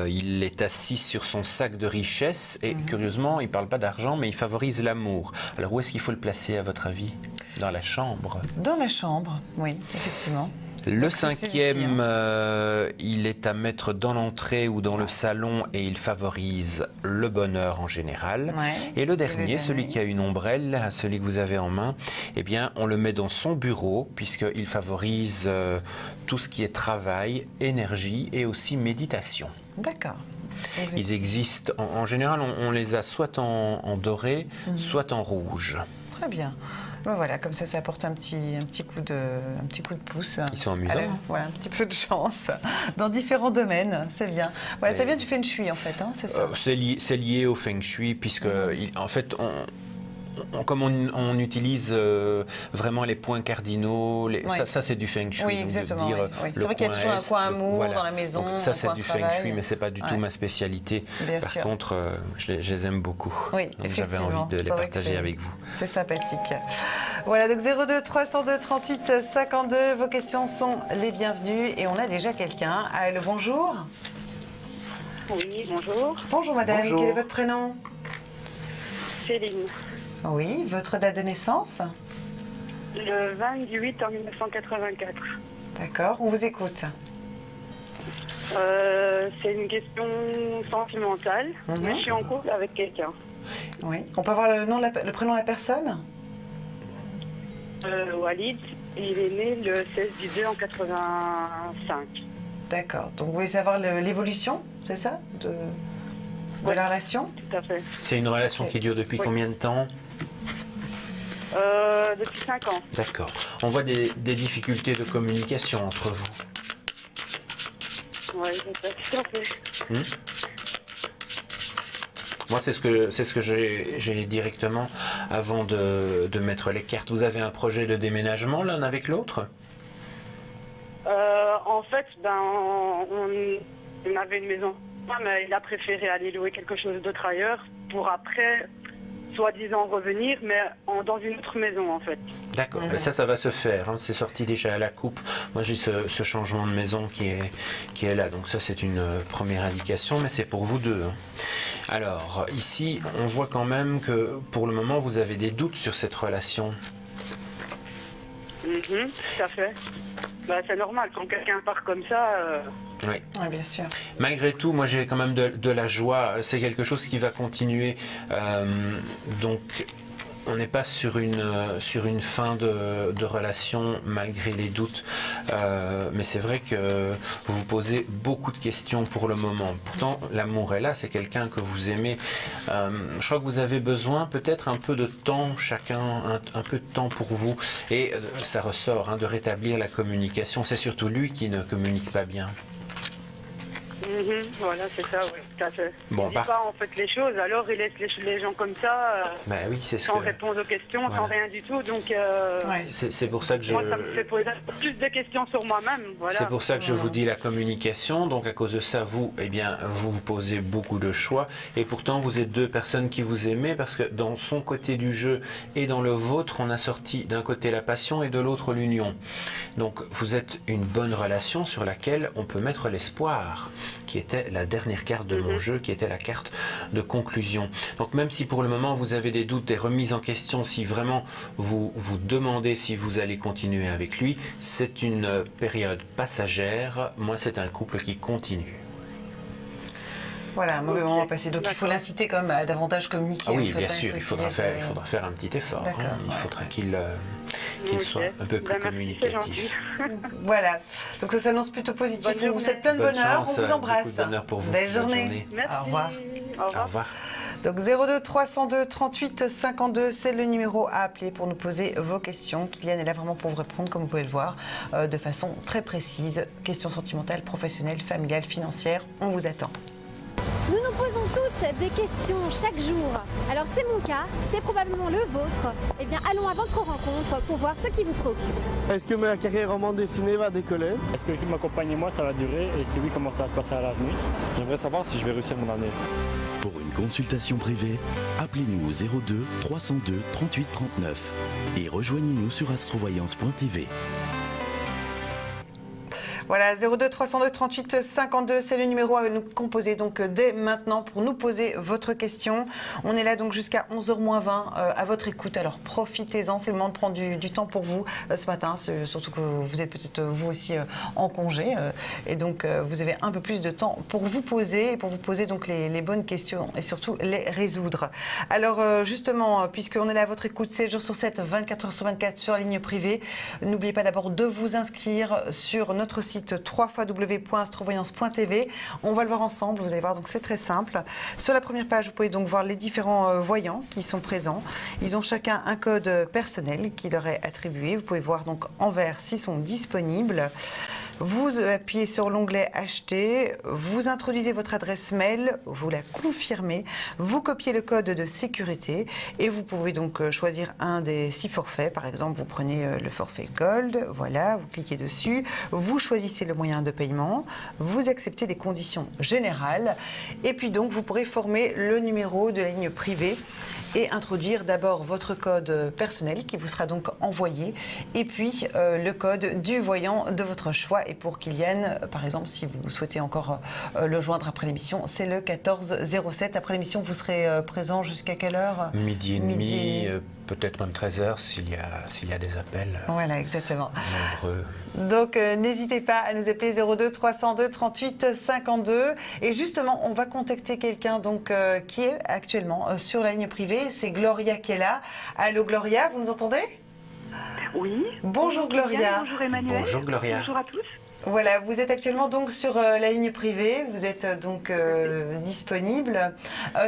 Speaker 2: il est assis sur son sac de richesse et curieusement, il ne parle pas d'argent, mais il favorise l'amour. Alors où est-ce qu'il faut le placer à votre avis? Dans la chambre?
Speaker 1: Dans la chambre, oui, effectivement.
Speaker 2: Le
Speaker 1: Donc,
Speaker 2: 5e, il est à mettre dans l'entrée ou dans le salon et il favorise le bonheur en général.
Speaker 1: Ouais.
Speaker 2: Et le dernier, celui qui a une ombrelle, celui que vous avez en main, eh bien, on le met dans son bureau puisqu'il favorise tout ce qui est travail, énergie et aussi méditation.
Speaker 1: D'accord.
Speaker 2: Ils existent, en général, on les a soit en doré, soit en rouge.
Speaker 1: Très bien. Ben voilà, comme ça apporte un petit coup de pouce.
Speaker 2: Ils sont amusants.
Speaker 1: Allez, voilà, un petit peu de chance dans différents domaines, c'est bien. Voilà, ça vient du Feng Shui en fait, hein, c'est ça.
Speaker 2: C'est lié au Feng Shui puisque, en fait, comme on utilise vraiment les points cardinaux, ça c'est du Feng Shui.
Speaker 1: Oui,
Speaker 2: donc
Speaker 1: exactement.
Speaker 2: dire,
Speaker 1: C'est vrai qu'il y a toujours un coin amour dans la maison.
Speaker 2: Donc ça c'est
Speaker 1: un
Speaker 2: du
Speaker 1: coin
Speaker 2: Feng Shui,
Speaker 1: travail.
Speaker 2: mais c'est pas du tout ma spécialité.
Speaker 1: Bien
Speaker 2: Par
Speaker 1: sûr.
Speaker 2: contre, je les aime beaucoup.
Speaker 1: Oui,
Speaker 2: donc j'avais envie de les partager avec vous.
Speaker 1: C'est sympathique. Voilà, donc 02 302 38 52. Vos questions sont les bienvenues et on a déjà quelqu'un. Allô, bonjour.
Speaker 3: Oui, bonjour.
Speaker 1: Bonjour madame,
Speaker 2: Bonjour.
Speaker 1: quel est votre prénom?
Speaker 3: Céline.
Speaker 1: Oui, votre date de naissance?
Speaker 3: Le 28 en 1984.
Speaker 1: D'accord, on vous écoute.
Speaker 3: C'est une question sentimentale. Mais je suis en couple avec quelqu'un.
Speaker 1: Oui. On peut avoir le prénom de la personne?
Speaker 3: Walid. Et il est né le 16 du 2 en 85.
Speaker 1: D'accord. Donc vous voulez savoir l'évolution, c'est ça, de la relation?
Speaker 3: Tout à fait.
Speaker 2: C'est une relation qui dure depuis combien de temps?
Speaker 3: Depuis 5 ans.
Speaker 2: D'accord. On voit des difficultés de communication entre vous.
Speaker 3: Oui, tout à fait.
Speaker 2: Moi, c'est ce que j'ai directement avant de mettre les cartes. Vous avez un projet de déménagement l'un avec l'autre?
Speaker 3: En fait, on avait une maison, mais il a préféré aller louer quelque chose d'autre ailleurs pour après, soi-disant, revenir, mais dans une autre maison, en fait.
Speaker 2: D'accord, ben ça va se faire, hein. C'est sorti déjà à la coupe. Moi j'ai ce changement de maison qui est là, donc ça c'est une première indication, mais c'est pour vous deux, hein. Alors ici on voit quand même que pour le moment vous avez des doutes sur cette relation.
Speaker 3: Tout à fait. C'est normal, quand quelqu'un part comme ça...
Speaker 2: Oui.
Speaker 1: Oui, bien sûr.
Speaker 2: Malgré tout, moi j'ai quand même de la joie, c'est quelque chose qui va continuer, donc on n'est pas sur une fin de relation malgré les doutes, mais c'est vrai que vous vous posez beaucoup de questions pour le moment. Pourtant, l'amour est là, c'est quelqu'un que vous aimez. Je crois que vous avez besoin peut-être un peu de temps chacun, un peu de temps pour vous. Et ça ressort, hein, de rétablir la communication. C'est surtout lui qui ne communique pas bien.
Speaker 3: Voilà, c'est ça, oui, tout à fait.
Speaker 2: Bon,
Speaker 3: il ne dit pas en fait les choses, alors il laisse les gens comme ça,
Speaker 2: oui, c'est
Speaker 3: sans répondre aux questions, sans rien du tout. Donc,
Speaker 2: c'est pour ça que
Speaker 3: moi, ça me fait poser plus de questions sur moi-même. Voilà.
Speaker 2: C'est pour ça que je vous dis la communication. Donc à cause de ça, vous vous posez beaucoup de choix. Et pourtant, vous êtes deux personnes qui vous aimez parce que dans son côté du jeu et dans le vôtre, on a sorti d'un côté la passion et de l'autre l'union. Donc vous êtes une bonne relation sur laquelle on peut mettre l'espoir, qui était la dernière carte de mon jeu, qui était la carte de conclusion. Donc même si pour le moment vous avez des doutes, des remises en question, si vraiment vous vous demandez si vous allez continuer avec lui, c'est une période passagère. Moi, c'est un couple qui continue.
Speaker 1: Voilà, un mauvais moment à passer. Donc il faut l'inciter quand même à davantage communiquer.
Speaker 2: Ah oui,
Speaker 1: en fait,
Speaker 2: bien sûr, il faudra faire un petit effort. Hein. Il faudra qu'il soit un peu plus communicatif.
Speaker 1: Voilà, donc ça s'annonce plutôt positif. On vous souhaite plein de bonheur, on vous embrasse.
Speaker 2: Beaucoup de bonheur pour vous.
Speaker 1: Belle journée.
Speaker 3: Merci.
Speaker 1: Au revoir.
Speaker 2: Au revoir.
Speaker 1: Donc 02 302 38 52, c'est le numéro à appeler pour nous poser vos questions. Kylian est là vraiment pour vous répondre, comme vous pouvez le voir, de façon très précise. Questions sentimentales, professionnelles, familiales, financières, on vous attend.
Speaker 5: Nous nous posons tous des questions chaque jour. Alors c'est mon cas, c'est probablement le vôtre. Eh bien allons à votre rencontre pour voir ce qui vous préoccupe.
Speaker 12: Est-ce que ma carrière en bande dessinée va décoller?
Speaker 7: Est-ce que ma compagne et moi ça va durer et si oui comment ça va se passer à l'avenir?
Speaker 12: J'aimerais savoir si je vais réussir mon avenir.
Speaker 8: Pour une consultation privée, appelez-nous au 02 302 38 39 et rejoignez-nous sur astrovoyance.tv.
Speaker 1: Voilà, 02 302 38 52, c'est le numéro à nous composer donc dès maintenant pour nous poser votre question. On est là donc jusqu'à 11h moins 20 à votre écoute, alors profitez-en, c'est le moment de prendre du temps pour vous ce matin, surtout que vous êtes peut-être vous aussi en congé et donc vous avez un peu plus de temps pour vous poser et pour vous poser donc les bonnes questions et surtout les résoudre. Alors justement, puisqu'on est là à votre écoute 7 jours sur 7, 24 heures sur 24 sur la ligne privée, n'oubliez pas d'abord de vous inscrire sur notre site www.astrovoyance.tv. On va le voir ensemble, vous allez voir, donc c'est très simple. Sur la première page, vous pouvez donc voir les différents voyants qui sont présents. Ils ont chacun un code personnel qui leur est attribué. Vous pouvez voir donc en vert s'ils sont disponibles. Vous appuyez sur l'onglet Acheter, vous introduisez votre adresse mail, vous la confirmez, vous copiez le code de sécurité et vous pouvez donc choisir un des 6 forfaits. Par exemple, vous prenez le forfait Gold, voilà, vous cliquez dessus, vous choisissez le moyen de paiement, vous acceptez les conditions générales et puis donc vous pourrez former le numéro de la ligne privée et introduire d'abord votre code personnel qui vous sera donc envoyé et puis le code du voyant de votre choix. Et pour Kylian, par exemple, si vous souhaitez encore le joindre après l'émission, c'est le 1407. Après l'émission, vous serez présent jusqu'à quelle heure?
Speaker 2: Midi et demi, peut-être même 13h s'il y a des appels.
Speaker 1: Voilà, exactement.
Speaker 2: Nombreux.
Speaker 1: Donc n'hésitez pas à nous appeler 02 302 38 52 et justement on va contacter quelqu'un donc qui est actuellement sur la ligne privée, c'est Gloria qui est là. Allô Gloria, vous nous entendez?
Speaker 13: Oui.
Speaker 1: Bonjour Gloria.
Speaker 13: Bonjour Emmanuel.
Speaker 2: Bonjour Gloria.
Speaker 13: Bonjour à tous.
Speaker 1: Voilà, vous êtes actuellement donc sur la ligne privée, vous êtes donc disponible.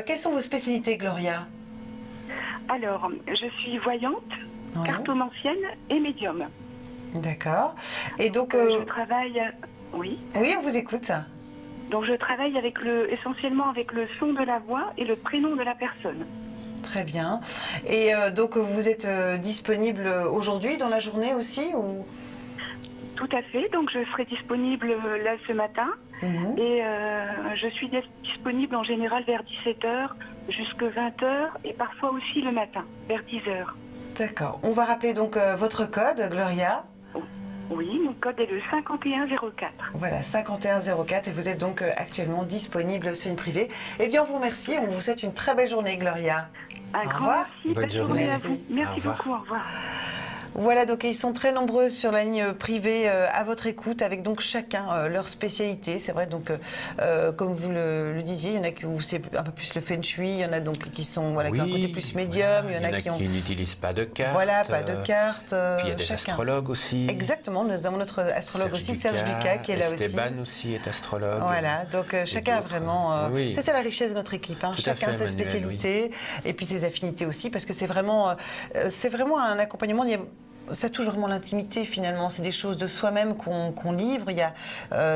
Speaker 1: Quelles sont vos spécialités Gloria?
Speaker 13: Alors, je suis voyante,
Speaker 1: oui,
Speaker 13: cartomancienne et médium.
Speaker 1: D'accord. Et donc
Speaker 13: je travaille. Oui.
Speaker 1: Oui, on vous écoute.
Speaker 13: Donc je travaille essentiellement avec le son de la voix et le prénom de la personne.
Speaker 1: Très bien. Et donc vous êtes disponible aujourd'hui dans la journée aussi ou...
Speaker 13: Tout à fait. Donc je serai disponible là ce matin. Et je suis disponible en général vers 17h jusqu'à 20h et parfois aussi le matin, vers 10h.
Speaker 1: D'accord. On va rappeler donc votre code, Gloria.
Speaker 13: Oui, mon code est le 5104.
Speaker 1: Voilà, 5104 et vous êtes donc actuellement disponible sur une privée. Eh bien, on vous remercie. On vous souhaite une très belle journée, Gloria.
Speaker 13: Un grand merci.
Speaker 2: Bonne journée
Speaker 13: à vous. Merci beaucoup. Au revoir.
Speaker 1: Voilà, donc ils sont très nombreux sur la ligne privée à votre écoute, avec donc chacun leur spécialité. C'est vrai, donc comme vous le disiez, il y en a où c'est un peu plus le feng shui, il y en a donc qui sont qui ont un côté plus médium,
Speaker 2: voilà, il y en a qui n'utilisent pas de cartes.
Speaker 1: Voilà, pas de cartes.
Speaker 2: Puis il y a des astrologues aussi.
Speaker 1: Exactement, nous avons notre astrologue Serge Ducas qui est là aussi.
Speaker 2: Esteban aussi est astrologue.
Speaker 1: Voilà, donc chacun a vraiment. C'est ça la richesse de notre équipe. Hein. Chacun a sa spécialité et puis ses affinités aussi, parce que c'est vraiment un accompagnement. Ça touche vraiment l'intimité finalement, c'est des choses de soi-même qu'on livre.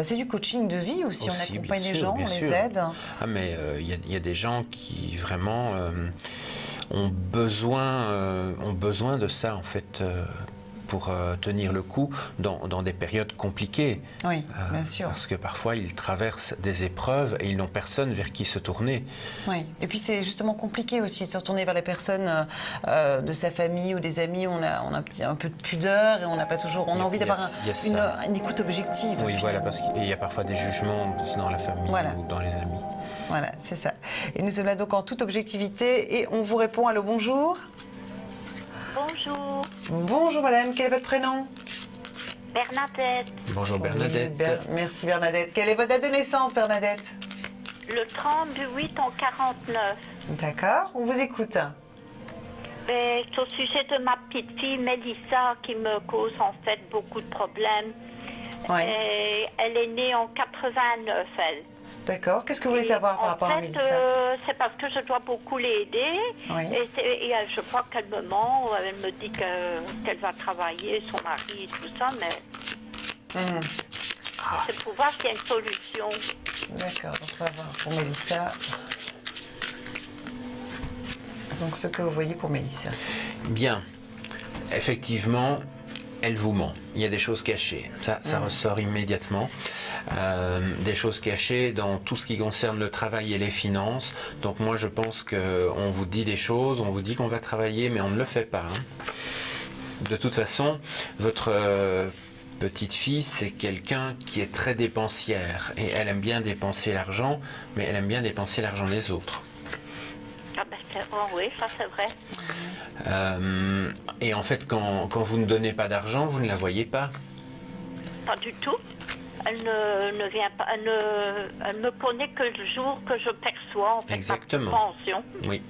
Speaker 1: C'est du coaching de vie aussi, on accompagne les gens, on les aide.
Speaker 2: Ah mais il y a des gens qui vraiment ont besoin de ça en fait. Pour tenir le coup dans des périodes compliquées.
Speaker 1: Oui, bien sûr.
Speaker 2: Parce que parfois, ils traversent des épreuves et ils n'ont personne vers qui se tourner.
Speaker 1: Oui, et puis c'est justement compliqué aussi de se retourner vers les personnes de sa famille ou des amis. On a un peu de pudeur et on n'a pas toujours... On a envie d'avoir une écoute objective.
Speaker 2: Oui, voilà, parce qu'il y a parfois des jugements dans la famille ou dans les amis.
Speaker 1: Voilà, c'est ça. Et nous sommes là donc en toute objectivité et on vous répond. Allô, bonjour.
Speaker 14: Bonjour.
Speaker 1: Bonjour madame, quel est votre prénom?
Speaker 14: Bernadette.
Speaker 2: Bonjour Bernadette.
Speaker 1: Merci Bernadette. Quelle est votre date de naissance Bernadette?
Speaker 14: Le 30 du 8 en 49.
Speaker 1: D'accord, on vous écoute.
Speaker 14: C'est au sujet de ma petite fille Mélissa qui me cause en fait beaucoup de problèmes. Oui. Et elle est née en 89, elle.
Speaker 1: D'accord. Qu'est-ce que vous voulez savoir par rapport à Mélissa?
Speaker 14: C'est parce que je dois beaucoup l'aider. Oui. Et je crois qu'elle me ment. Elle me dit qu'elle va travailler, son mari et tout ça, mais c'est pour voir s'il y a une solution.
Speaker 1: D'accord. Donc on va voir pour Mélissa. donc ce que vous voyez pour Mélissa.
Speaker 2: Bien. Effectivement, elle vous ment. Il y a des choses cachées. Ça ressort immédiatement. Des choses cachées dans tout ce qui concerne le travail et les finances. Donc moi, je pense qu'on vous dit des choses, on vous dit qu'on va travailler, mais on ne le fait pas. De toute façon, votre petite fille, c'est quelqu'un qui est très dépensière. Et elle aime bien dépenser l'argent, mais elle aime bien dépenser l'argent des autres.
Speaker 14: Ah ben, oui, ça c'est vrai.
Speaker 2: Et en fait, quand vous ne donnez pas d'argent, vous ne la voyez pas.
Speaker 14: Pas du tout. Elle ne vient pas. Elle ne me connaît que le jour que je perçois en fait
Speaker 2: Exactement.
Speaker 14: ma pension.
Speaker 2: Oui.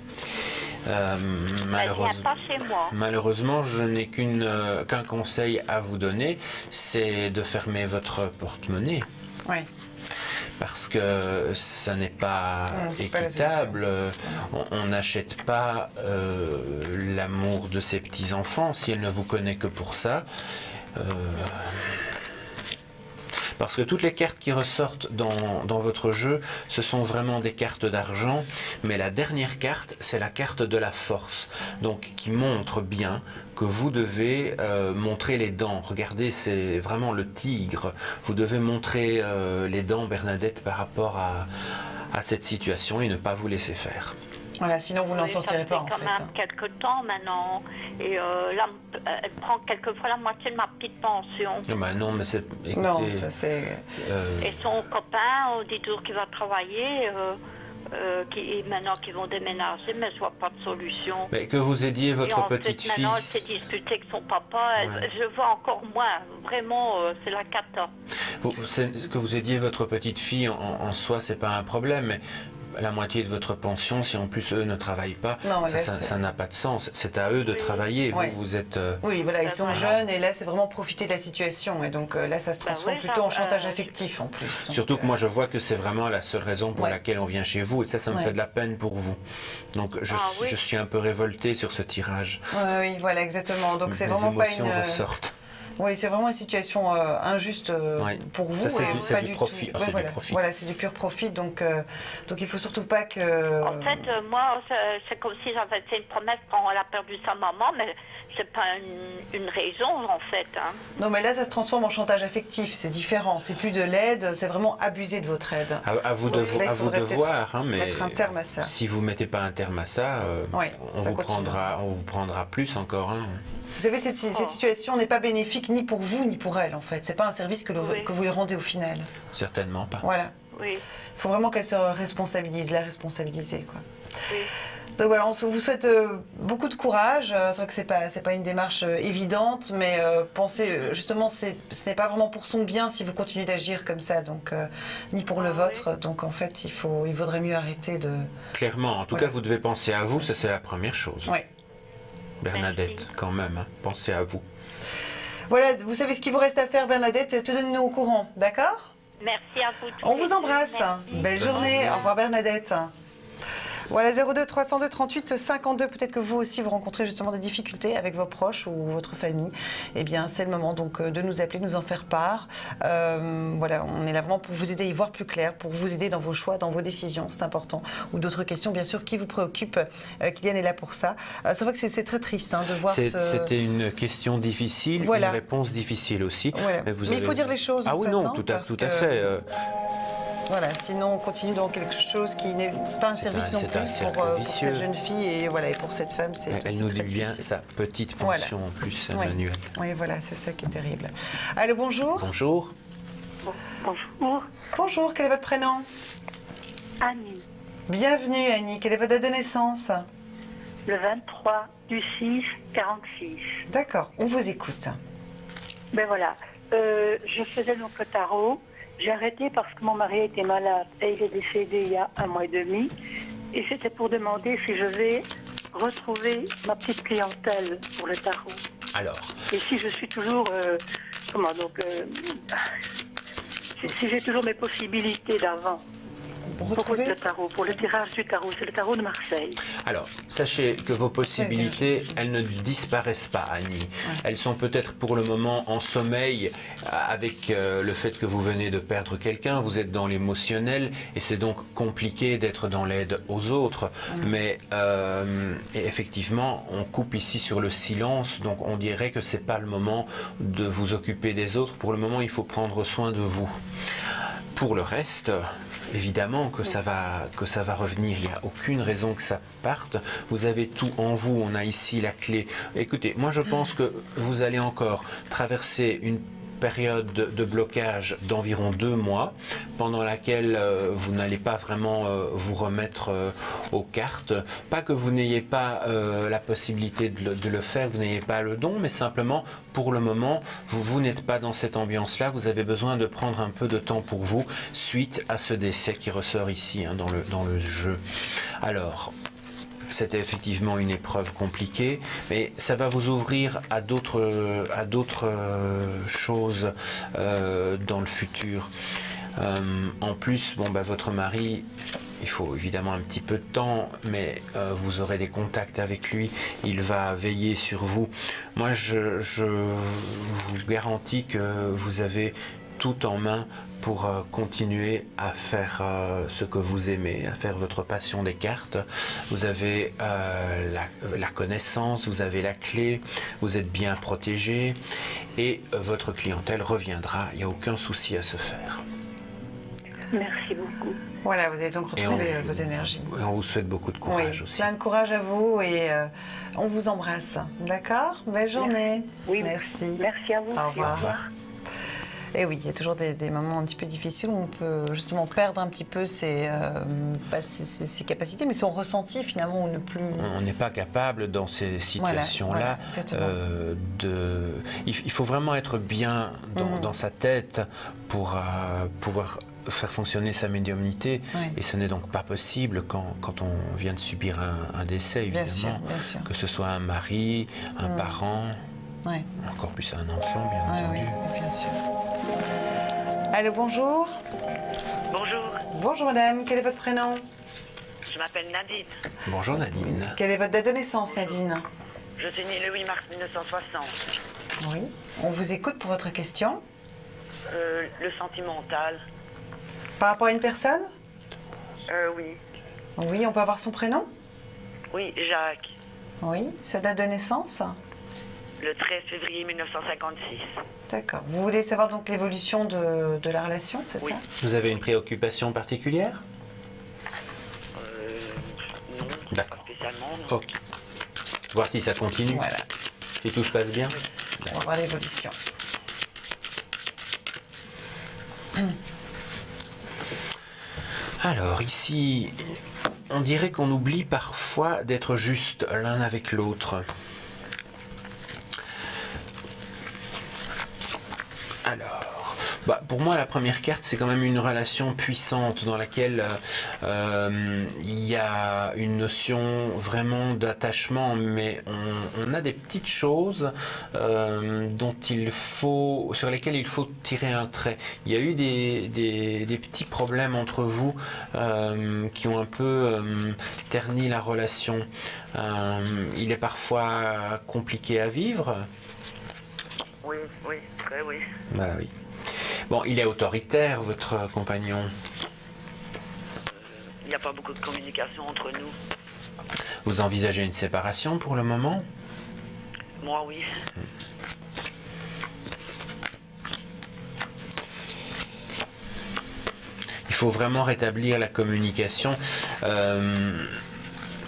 Speaker 14: Elle ne vient pas chez moi.
Speaker 2: Malheureusement, je n'ai qu'un conseil à vous donner, c'est de fermer votre porte-monnaie.
Speaker 1: Oui.
Speaker 2: Parce que ça n'est pas équitable. On n'achète pas l'amour de ses petits-enfants si elle ne vous connaît que pour ça. Parce que toutes les cartes qui ressortent dans votre jeu, ce sont vraiment des cartes d'argent. Mais la dernière carte, c'est la carte de la force. Donc qui montre bien que vous devez montrer les dents. Regardez, c'est vraiment le tigre. Vous devez montrer les dents, Bernadette, par rapport à cette situation et ne pas vous laisser faire.
Speaker 1: Voilà, sinon vous n'en sortirez pas en fait.
Speaker 14: Ça fait quand même quelques temps maintenant. Et là, elle prend quelquefois la moitié de ma petite pension.
Speaker 2: Non, mais c'est... Écoutez,
Speaker 1: non, ça c'est...
Speaker 14: Et son copain, au détour qui va travailler, maintenant qu'ils vont déménager, mais je vois pas de solution.
Speaker 2: Mais que vous aidiez votre petite fille...
Speaker 14: Maintenant, elle s'est disputée avec son papa. Je vois encore moins. Vraiment, c'est la cata.
Speaker 2: Que vous aidiez votre petite fille, en soi, c'est pas un problème, mais... La moitié de votre pension, si en plus eux ne travaillent pas, ça n'a pas de sens. C'est à eux de travailler. Vous êtes...
Speaker 1: Oui, voilà, ils sont jeunes et là, c'est vraiment profiter de la situation. Et donc là, ça se transforme plutôt en chantage affectif en plus. Donc,
Speaker 2: surtout que moi, je vois que c'est vraiment la seule raison pour laquelle on vient chez vous. Et ça me fait de la peine pour vous. Donc je suis un peu révolté sur ce tirage.
Speaker 1: Oui, voilà, exactement. Donc c'est vraiment pas une...
Speaker 2: Les émotions ressortent.
Speaker 1: Oui, c'est vraiment une situation injuste pour vous.
Speaker 2: C'est du profit.
Speaker 1: Voilà, c'est du pur profit. Donc il ne faut surtout pas que...
Speaker 14: En fait, moi, c'est comme si j'avais fait une promesse quand elle a perdu sa maman, mais c'est pas une raison, en fait.
Speaker 1: Non, mais là, ça se transforme en chantage affectif. C'est différent. C'est plus de l'aide, c'est vraiment abuser de votre aide.
Speaker 2: À vous de voir, mais
Speaker 1: mettre un terme à ça.
Speaker 2: Si vous ne mettez pas un terme à ça, on vous prendra plus encore.
Speaker 1: Vous savez, cette situation n'est pas bénéfique ni pour vous ni pour elle, en fait. C'est pas un service que vous lui rendez au final.
Speaker 2: Certainement pas.
Speaker 1: Voilà.
Speaker 14: Oui.
Speaker 1: Il faut vraiment qu'elle se responsabilise, la responsabiliser, quoi.
Speaker 14: Oui.
Speaker 1: Donc voilà, on vous souhaite beaucoup de courage. C'est vrai que c'est pas une démarche évidente, mais pensez, justement, ce n'est pas vraiment pour son bien si vous continuez d'agir comme ça, donc ni pour le vôtre. Donc en fait, il vaudrait mieux arrêter de...
Speaker 2: Clairement, en tout cas, vous devez penser à vous, ça c'est la première chose.
Speaker 1: Oui.
Speaker 2: Bernadette, quand même, pensez à vous.
Speaker 1: Voilà, vous savez ce qu'il vous reste à faire, Bernadette, tenez-nous au courant, d'accord?
Speaker 14: Merci à vous tous.
Speaker 1: On vous embrasse. Belle journée. Au revoir, Bernadette. Voilà, 02 302 38 52. Peut-être que vous aussi vous rencontrez justement des difficultés avec vos proches ou votre famille. Eh bien, c'est le moment donc de nous appeler, de nous en faire part. Voilà, on est là vraiment pour vous aider à y voir plus clair, pour vous aider dans vos choix, dans vos décisions, c'est important. Ou d'autres questions, bien sûr, qui vous préoccupent. Kylian est là pour ça. C'est vrai que c'est très triste de voir
Speaker 2: C'était une question difficile, une réponse difficile aussi.
Speaker 1: Voilà. Mais il faut dire les choses.
Speaker 2: Ah oui, non, tout à fait.
Speaker 1: Voilà, sinon on continue dans quelque chose qui n'est pas un service non plus pour cette jeune fille et pour cette femme.
Speaker 2: Elle nous dit bien sa petite pension en plus annuelle.
Speaker 1: Oui, voilà, c'est ça qui est terrible. Allô, bonjour.
Speaker 2: Bonjour.
Speaker 11: Bonjour.
Speaker 1: Bonjour, quel est votre prénom?
Speaker 11: Annie.
Speaker 1: Bienvenue Annie, quelle est votre date de naissance?
Speaker 11: Le 23 du 6 46.
Speaker 1: D'accord, on vous écoute.
Speaker 11: Ben voilà, je faisais donc le tarot. J'ai arrêté parce que mon mari était malade et il est décédé il y a 1 mois et demi. Et c'était pour demander si je vais retrouver ma petite clientèle pour le tarot.
Speaker 2: Alors.
Speaker 11: Et si je suis toujours... si j'ai toujours mes possibilités d'avant.
Speaker 1: retrouver
Speaker 11: le tarot, pour le tirage du tarot. C'est le tarot de Marseille.
Speaker 2: Alors, sachez que vos possibilités, elles ne disparaissent pas, Annie. Elles sont peut-être pour le moment en sommeil avec le fait que vous venez de perdre quelqu'un. Vous êtes dans l'émotionnel et c'est donc compliqué d'être dans l'aide aux autres. Mais et effectivement, on coupe ici sur le silence. Donc, on dirait que c'est pas le moment de vous occuper des autres. Pour le moment, il faut prendre soin de vous. Pour le reste, évidemment que ça va revenir. Il n'y a aucune raison que ça parte. Vous avez tout en vous. On a ici la clé. Écoutez, moi je pense que vous allez encore traverser une période de blocage d'environ 2 mois pendant laquelle vous n'allez pas vraiment vous remettre aux cartes. Pas que vous n'ayez pas la possibilité de le faire, vous n'ayez pas le don, mais simplement pour le moment vous n'êtes pas dans cette ambiance-là. Vous avez besoin de prendre un peu de temps pour vous suite à ce décès qui ressort ici dans le jeu. Alors, c'était effectivement une épreuve compliquée, mais ça va vous ouvrir à d'autres choses dans le futur. En plus, votre mari, il faut évidemment un petit peu de temps, mais vous aurez des contacts avec lui. Il va veiller sur vous. Moi, je vous garantis que vous avez tout en main pour continuer à faire ce que vous aimez, à faire votre passion des cartes. Vous avez la connaissance, vous avez la clé, vous êtes bien protégé et votre clientèle reviendra. Il n'y a aucun souci à se faire.
Speaker 11: Merci beaucoup.
Speaker 1: Voilà, vous allez donc retrouver vos énergies.
Speaker 2: Et on vous souhaite beaucoup de courage aussi.
Speaker 1: Plein de courage à vous et on vous embrasse. D'accord? Belle journée.
Speaker 11: Oui,
Speaker 1: merci.
Speaker 11: Merci à vous.
Speaker 1: Au revoir. Au revoir. Et oui, il y a toujours des moments un petit peu difficiles où on peut justement perdre un petit peu ses capacités, mais son ressenti finalement, ou ne plus...
Speaker 2: On n'est pas capable dans ces situations-là il faut vraiment être bien dans sa tête pour pouvoir faire fonctionner sa médiumnité, et ce n'est donc pas possible quand on vient de subir un décès, évidemment,
Speaker 1: bien sûr.
Speaker 2: Que ce soit un mari, un parent...
Speaker 1: Ouais.
Speaker 2: Encore plus un enfant, bien entendu.
Speaker 1: Oui, bien sûr. Allô, bonjour.
Speaker 15: Bonjour.
Speaker 1: Bonjour madame, quel est votre prénom?
Speaker 15: Je m'appelle Nadine.
Speaker 2: Bonjour Nadine.
Speaker 1: Quelle est votre date de naissance, Nadine?
Speaker 15: Je suis née le 8 mars 1960.
Speaker 1: Oui. On vous écoute pour votre question.
Speaker 15: Le sentimental.
Speaker 1: Par rapport à une personne?
Speaker 15: Oui.
Speaker 1: Oui, on peut avoir son prénom?
Speaker 15: Oui, Jacques.
Speaker 1: Oui, sa date de naissance?
Speaker 15: Le 13 février 1956.
Speaker 1: D'accord. Vous voulez savoir donc l'évolution de la relation, c'est ça?
Speaker 2: Vous avez une préoccupation particulière?
Speaker 15: Non.
Speaker 2: D'accord.
Speaker 15: Spécialement, non.
Speaker 2: Ok. Voir si ça continue.
Speaker 1: Voilà.
Speaker 2: Si tout se passe bien.
Speaker 1: On va voir l'évolution.
Speaker 2: Alors ici, on dirait qu'on oublie parfois d'être juste l'un avec l'autre. Alors, pour moi, la première carte, c'est quand même une relation puissante dans laquelle il y a une notion vraiment d'attachement, mais on a des petites choses sur lesquelles il faut tirer un trait. Il y a eu des petits problèmes entre vous qui ont un peu terni la relation. Il est parfois compliqué à vivre.
Speaker 15: Oui, très oui.
Speaker 2: Oui. Bon, il est autoritaire, votre compagnon.
Speaker 15: Il n'y a pas beaucoup de communication entre nous.
Speaker 2: Vous envisagez une séparation pour le moment?
Speaker 15: Moi, oui.
Speaker 2: Il faut vraiment rétablir la communication.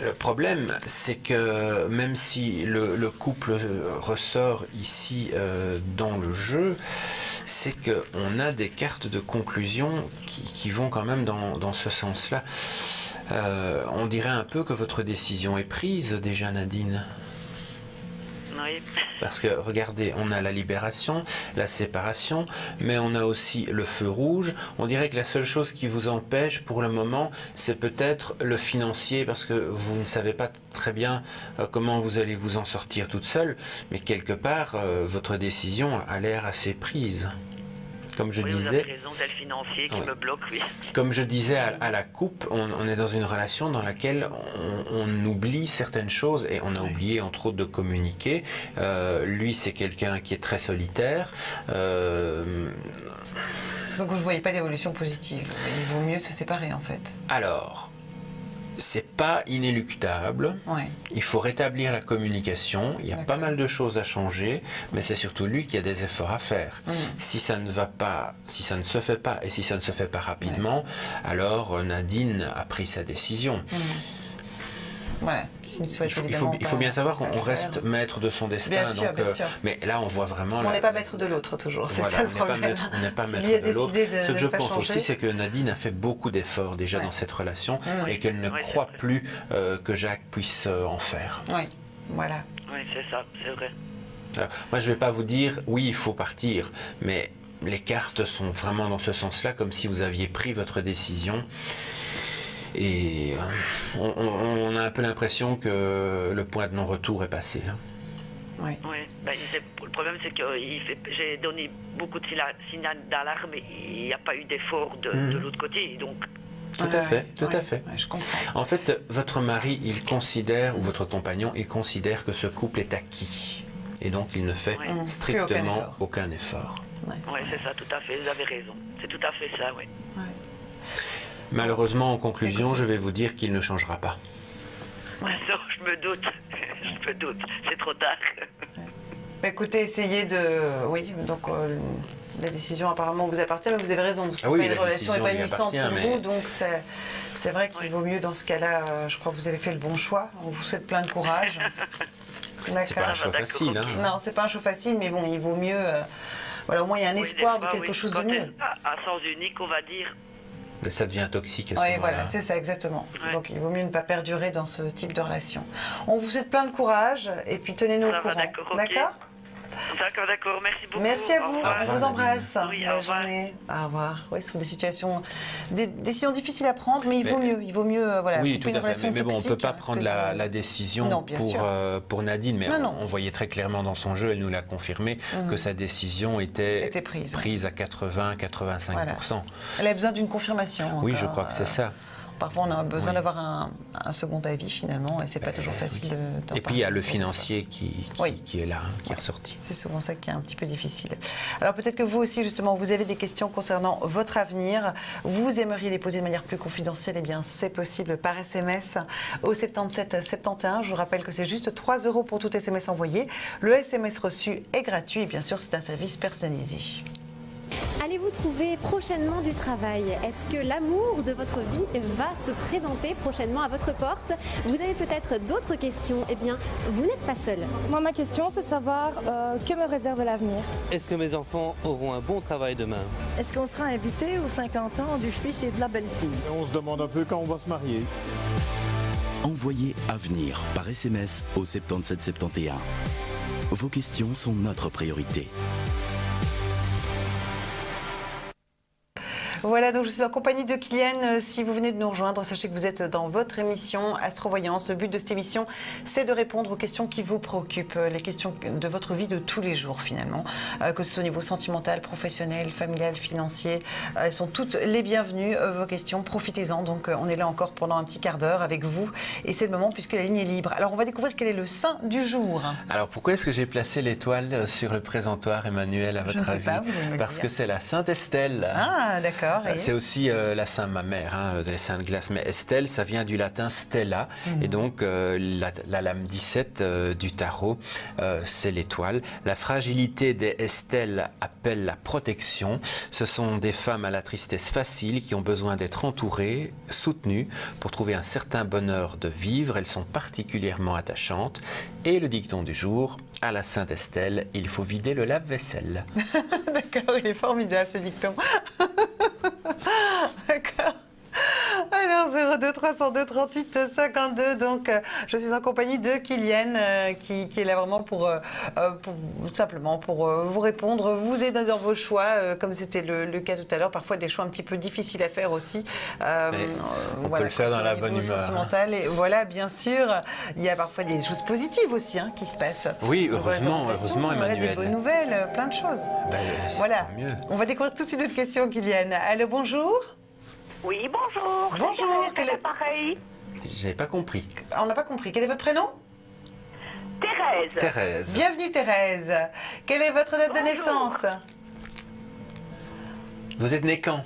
Speaker 2: Le problème, c'est que même si le couple ressort ici dans le jeu, c'est qu'on a des cartes de conclusion qui vont quand même dans ce sens-là. On dirait un peu que votre décision est prise déjà, Nadine.
Speaker 15: Oui.
Speaker 2: Parce que, regardez, on a la libération, la séparation, mais on a aussi le feu rouge. On dirait que la seule chose qui vous empêche pour le moment, c'est peut-être le financier, parce que vous ne savez pas très bien comment vous allez vous en sortir toute seule, mais quelque part, votre décision a l'air assez prise. Comme je
Speaker 15: Vous
Speaker 2: disais,
Speaker 15: avez raison, c'est le financier qui me bloque, oui.
Speaker 2: comme je disais à la coupe, on est dans une relation dans laquelle on oublie certaines choses et on a oublié entre autres de communiquer. Lui, c'est quelqu'un qui est très solitaire.
Speaker 1: Donc vous ne voyez pas d'évolution positive. Il vaut mieux se séparer en fait.
Speaker 2: Alors, c'est pas inéluctable.
Speaker 1: Ouais.
Speaker 2: Il faut rétablir la communication. Il y a pas mal de choses à changer, mais c'est surtout lui qui a des efforts à faire. Si ça ne va pas, si ça ne se fait pas et si ça ne se fait pas rapidement, alors Nadine a pris sa décision.
Speaker 1: Voilà.
Speaker 2: Il faut bien savoir qu'on reste maître de son destin.
Speaker 1: Bien sûr,
Speaker 2: donc,
Speaker 1: bien sûr.
Speaker 2: Mais là, on voit vraiment...
Speaker 1: On n'est pas maître de l'autre toujours, c'est ça le problème.
Speaker 2: On n'est pas maître de l'autre. Ce que je pense aussi, c'est que Nadine a fait beaucoup d'efforts déjà dans cette relation et qu'elle ne croit plus que Jacques puisse en faire.
Speaker 1: Oui, voilà.
Speaker 15: Oui, c'est ça, c'est vrai.
Speaker 2: Alors, moi, je ne vais pas vous dire, oui, il faut partir, mais les cartes sont vraiment dans ce sens-là, comme si vous aviez pris votre décision. Et on a un peu l'impression que le point de non-retour est passé.
Speaker 1: Oui.
Speaker 15: Ben, le problème, c'est que j'ai donné beaucoup de signaux d'alarme et il n'y a pas eu d'effort de l'autre côté. Donc...
Speaker 2: Tout à fait.
Speaker 1: Ouais, je comprends.
Speaker 2: En fait, votre mari, il considère, ou votre compagnon, il considère que ce couple est acquis. Et donc, il ne fait strictement aucun effort.
Speaker 15: Oui, c'est ça, tout à fait. Vous avez raison. C'est tout à fait ça, oui.
Speaker 2: Malheureusement, en conclusion, je vais vous dire qu'il ne changera pas.
Speaker 15: Non, je me doute. C'est trop tard.
Speaker 1: Écoutez, essayez de... Oui, donc la décision apparemment vous appartient, mais vous avez raison. C'est pas une relation épanouissante pour vous, donc c'est vrai qu'il vaut mieux dans ce cas-là, je crois que vous avez fait le bon choix. On vous souhaite plein de courage.
Speaker 2: C'est pas un choix facile. Hein.
Speaker 1: Non, c'est pas un choix facile, mais bon, il vaut mieux... voilà, au moins il y a un espoir de quelque chose de mieux.
Speaker 15: À sens unique, on va dire...
Speaker 2: Mais ça devient toxique à ce
Speaker 1: moment-là.
Speaker 2: Oui,
Speaker 1: voilà, c'est ça, exactement. Donc il vaut mieux ne pas perdurer dans ce type de relation. On vous souhaite plein de courage et puis tenez-nous au courant. D'accord ?
Speaker 15: D'accord, merci beaucoup.
Speaker 1: Merci à vous, on vous embrasse.
Speaker 15: Oui,
Speaker 1: Bonne journée. Au revoir. Oui, ce sont des situations, des décisions difficiles à prendre, mais il vaut mieux voilà,
Speaker 2: oui, tout
Speaker 1: une
Speaker 2: à fait.
Speaker 1: relation
Speaker 2: Mais bon, on ne peut pas
Speaker 1: toxique
Speaker 2: prendre la décision pour Nadine, mais on voyait très clairement dans son jeu, elle nous l'a confirmé, que sa décision était prise à 80-85%.
Speaker 1: Voilà. Elle a besoin d'une confirmation.
Speaker 2: Oui, je crois que c'est ça.
Speaker 1: Parfois, on a besoin d'avoir un second avis, finalement, et c'est pas toujours facile de...
Speaker 2: Et puis, il y a le financier qui est là, qui est ressorti.
Speaker 1: C'est souvent ça qui est un petit peu difficile. Alors, peut-être que vous aussi, justement, vous avez des questions concernant votre avenir. Vous aimeriez les poser de manière plus confidentielle. Eh bien, c'est possible par SMS au 77 71. Je vous rappelle que c'est juste 3 € pour tout SMS envoyé. Le SMS reçu est gratuit et bien sûr, c'est un service personnalisé.
Speaker 5: Allez-vous trouver prochainement du travail? Est-ce que l'amour de votre vie va se présenter prochainement à votre porte? Vous avez peut-être d'autres questions? Eh bien, vous n'êtes pas seul.
Speaker 6: Moi, ma question, c'est savoir que me réserve l'avenir.
Speaker 16: Est-ce que mes enfants auront un bon travail demain?
Speaker 6: Est-ce qu'on sera invité aux 50 ans du fils et de la belle-fille?
Speaker 12: On se demande un peu quand on va se marier.
Speaker 8: Envoyez Avenir par SMS au 77 71. Vos questions sont notre priorité.
Speaker 1: Voilà, donc je suis en compagnie de Kylian. Si vous venez de nous rejoindre, sachez que vous êtes dans votre émission Astrovoyance. Le but de cette émission, c'est de répondre aux questions qui vous préoccupent, les questions de votre vie de tous les jours finalement, que ce soit au niveau sentimental, professionnel, familial, financier. Elles sont toutes les bienvenues, vos questions. Profitez-en. Donc on est là encore pendant un petit quart d'heure avec vous et c'est le moment puisque la ligne est libre. Alors on va découvrir quel est le saint du jour.
Speaker 2: Alors pourquoi est-ce que j'ai placé l'étoile sur le présentoir, Emmanuel, à votre avis? Parce que c'est la Sainte Estelle.
Speaker 1: Ah, d'accord.
Speaker 2: C'est aussi la Sainte Mamère, les Saintes Glaces. Mais Estelle, ça vient du latin stella. Et donc, la lame 17 du tarot, c'est l'étoile. La fragilité des Estelles appelle la protection. Ce sont des femmes à la tristesse facile qui ont besoin d'être entourées, soutenues pour trouver un certain bonheur de vivre. Elles sont particulièrement attachantes. Et le dicton du jour, à la Sainte Estelle, il faut vider le lave-vaisselle.
Speaker 1: D'accord, il est formidable ce dicton. D'accord. Alors 02 302 38 52. Donc, je suis en compagnie de Kylian qui est là vraiment pour simplement pour vous répondre, vous aider dans vos choix, comme c'était le cas tout à l'heure. Parfois, des choix un petit peu difficiles à faire aussi.
Speaker 2: On peut le faire dans la bonne humeur.
Speaker 1: Et voilà, bien sûr, il y a parfois des choses positives aussi qui se passent.
Speaker 2: Oui, heureusement, Emmanuel.
Speaker 1: Des bonnes nouvelles, plein de choses. Voilà. On va découvrir tout de suite d'autres questions, Kylian. Allô, bonjour.
Speaker 9: Oui, bonjour.
Speaker 1: Bonjour.
Speaker 9: Quel est pareil?
Speaker 2: J'avais pas compris.
Speaker 1: On n'a pas compris. Quel est votre prénom?
Speaker 9: Thérèse.
Speaker 2: Thérèse.
Speaker 1: Bienvenue, Thérèse. Quelle est votre date de naissance?
Speaker 2: Vous êtes née quand?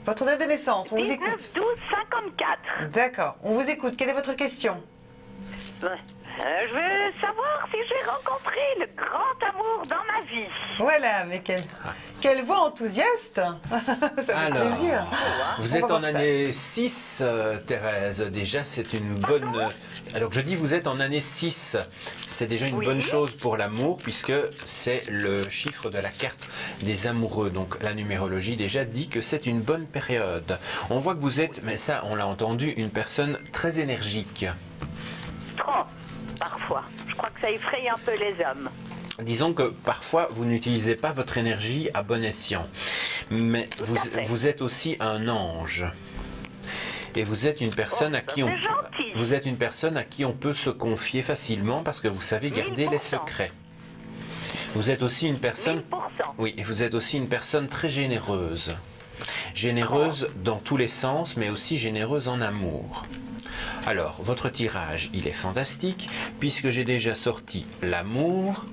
Speaker 1: Votre date de naissance, on vous écoute.
Speaker 9: 19-12-54.
Speaker 1: D'accord, on vous écoute. Quelle est votre question?
Speaker 9: Je veux savoir si j'ai rencontré le grand amour dans ma vie.
Speaker 1: Voilà, mais quelle voix enthousiaste. Ça fait plaisir.
Speaker 2: Vous êtes en année 6, Thérèse. Déjà, c'est une bonne... Alors, je dis vous êtes en année 6. C'est déjà une bonne chose pour l'amour, puisque c'est le chiffre de la carte des amoureux. Donc, la numérologie déjà dit que c'est une bonne période. On voit que vous êtes, mais ça, on l'a entendu, une personne très énergique.
Speaker 9: Trop. Parfois. Je crois que ça effraie un peu les hommes.
Speaker 2: Disons que parfois, vous n'utilisez pas votre énergie à bon escient. Mais vous êtes aussi un ange. Et vous êtes une personne à qui on peut se confier facilement parce que vous savez garder les secrets. Vous êtes aussi une personne...
Speaker 9: 1000%.
Speaker 2: Oui, et vous êtes aussi une personne très généreuse. Généreuse dans tous les sens, mais aussi généreuse en amour. Alors, votre tirage, il est fantastique, puisque j'ai déjà sorti l'amour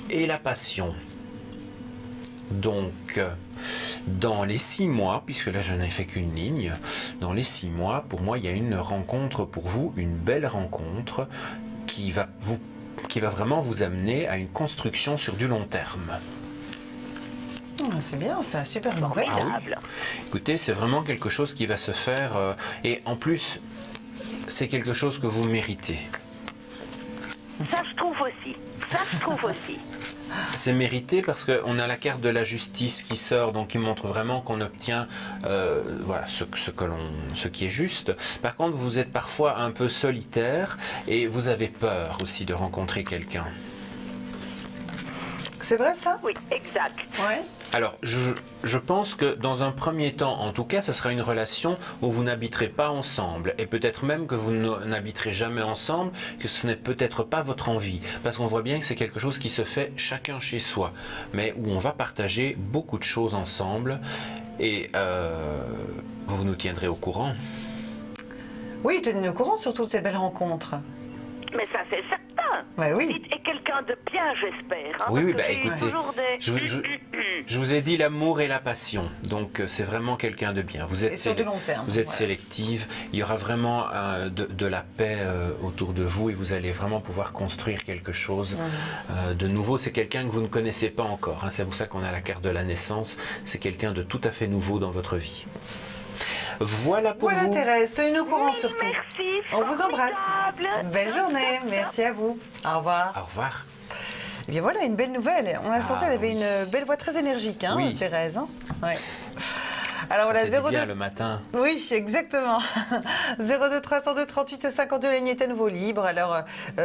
Speaker 2: et la passion. Donc, dans les 6 mois, puisque là je n'ai fait qu'une ligne, dans les 6 mois, pour moi, il y a une rencontre pour vous, une belle rencontre, qui va vraiment vous amener à une construction sur du long terme.
Speaker 1: C'est bien, ça, super nouvelle.
Speaker 2: Oui. Écoutez, c'est vraiment quelque chose qui va se faire, et en plus... c'est quelque chose que vous méritez.
Speaker 9: Ça, je trouve aussi.
Speaker 2: C'est mérité parce qu'on a la carte de la justice qui sort, donc qui montre vraiment qu'on obtient voilà, ce qui est juste. Par contre, vous êtes parfois un peu solitaire et vous avez peur aussi de rencontrer quelqu'un.
Speaker 1: C'est vrai ça?
Speaker 9: Oui, exact.
Speaker 1: Ouais.
Speaker 2: Alors, je pense que dans un premier temps, en tout cas, ce sera une relation où vous n'habiterez pas ensemble. Et peut-être même que vous n'habiterez jamais ensemble, que ce n'est peut-être pas votre envie. Parce qu'on voit bien que c'est quelque chose qui se fait chacun chez soi. Mais où on va partager beaucoup de choses ensemble. Et vous nous tiendrez au courant.
Speaker 1: Oui, tenez-nous au courant sur toutes ces belles rencontres.
Speaker 9: Mais ça, c'est certain.
Speaker 1: Bah oui.
Speaker 9: Et quelqu'un de bien, j'espère.
Speaker 2: Oui, bah écoutez, je vous ai dit l'amour et la passion. Donc, c'est vraiment quelqu'un de bien. Vous êtes,
Speaker 1: sur du long terme,
Speaker 2: vous êtes sélective. Il y aura vraiment de la paix autour de vous et vous allez vraiment pouvoir construire quelque chose de nouveau. C'est quelqu'un que vous ne connaissez pas encore. C'est pour ça qu'on a la carte de la naissance. C'est quelqu'un de tout à fait nouveau dans votre vie. Voilà pour vous.
Speaker 1: Voilà Thérèse, tenez-nous au courant surtout.
Speaker 9: Merci.
Speaker 1: On vous embrasse. Belle journée, merci à vous. Au revoir.
Speaker 2: Au revoir.
Speaker 1: Et bien voilà, une belle nouvelle. On l'a senti, elle avait une belle voix très énergique, Thérèse. Ouais. Alors voilà, 02...
Speaker 2: bien le matin.
Speaker 1: Oui, exactement. 02 302 38 52, la ligne est à nouveau libre. Alors,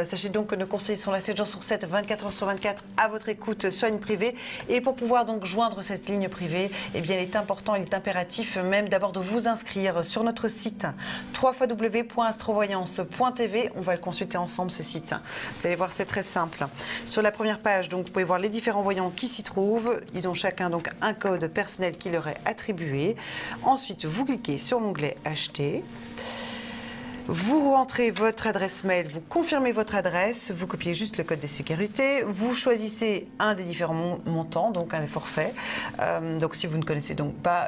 Speaker 1: sachez donc que nos conseillers sont là 7 jours sur 7, 24 heures sur 24, à votre écoute sur une privée. Et pour pouvoir donc joindre cette ligne privée, eh bien, il est important, il est impératif même d'abord de vous inscrire sur notre site www.astrovoyance.tv. On va le consulter ensemble, ce site. Vous allez voir, c'est très simple. Sur la première page, donc, vous pouvez voir les différents voyants qui s'y trouvent. Ils ont chacun donc un code personnel qui leur est attribué. Ensuite, vous cliquez sur l'onglet « Acheter ». Vous rentrez votre adresse mail, vous confirmez votre adresse, vous copiez juste le code de sécurité, vous choisissez un des différents montants, donc un des forfaits. Donc si vous ne connaissez donc pas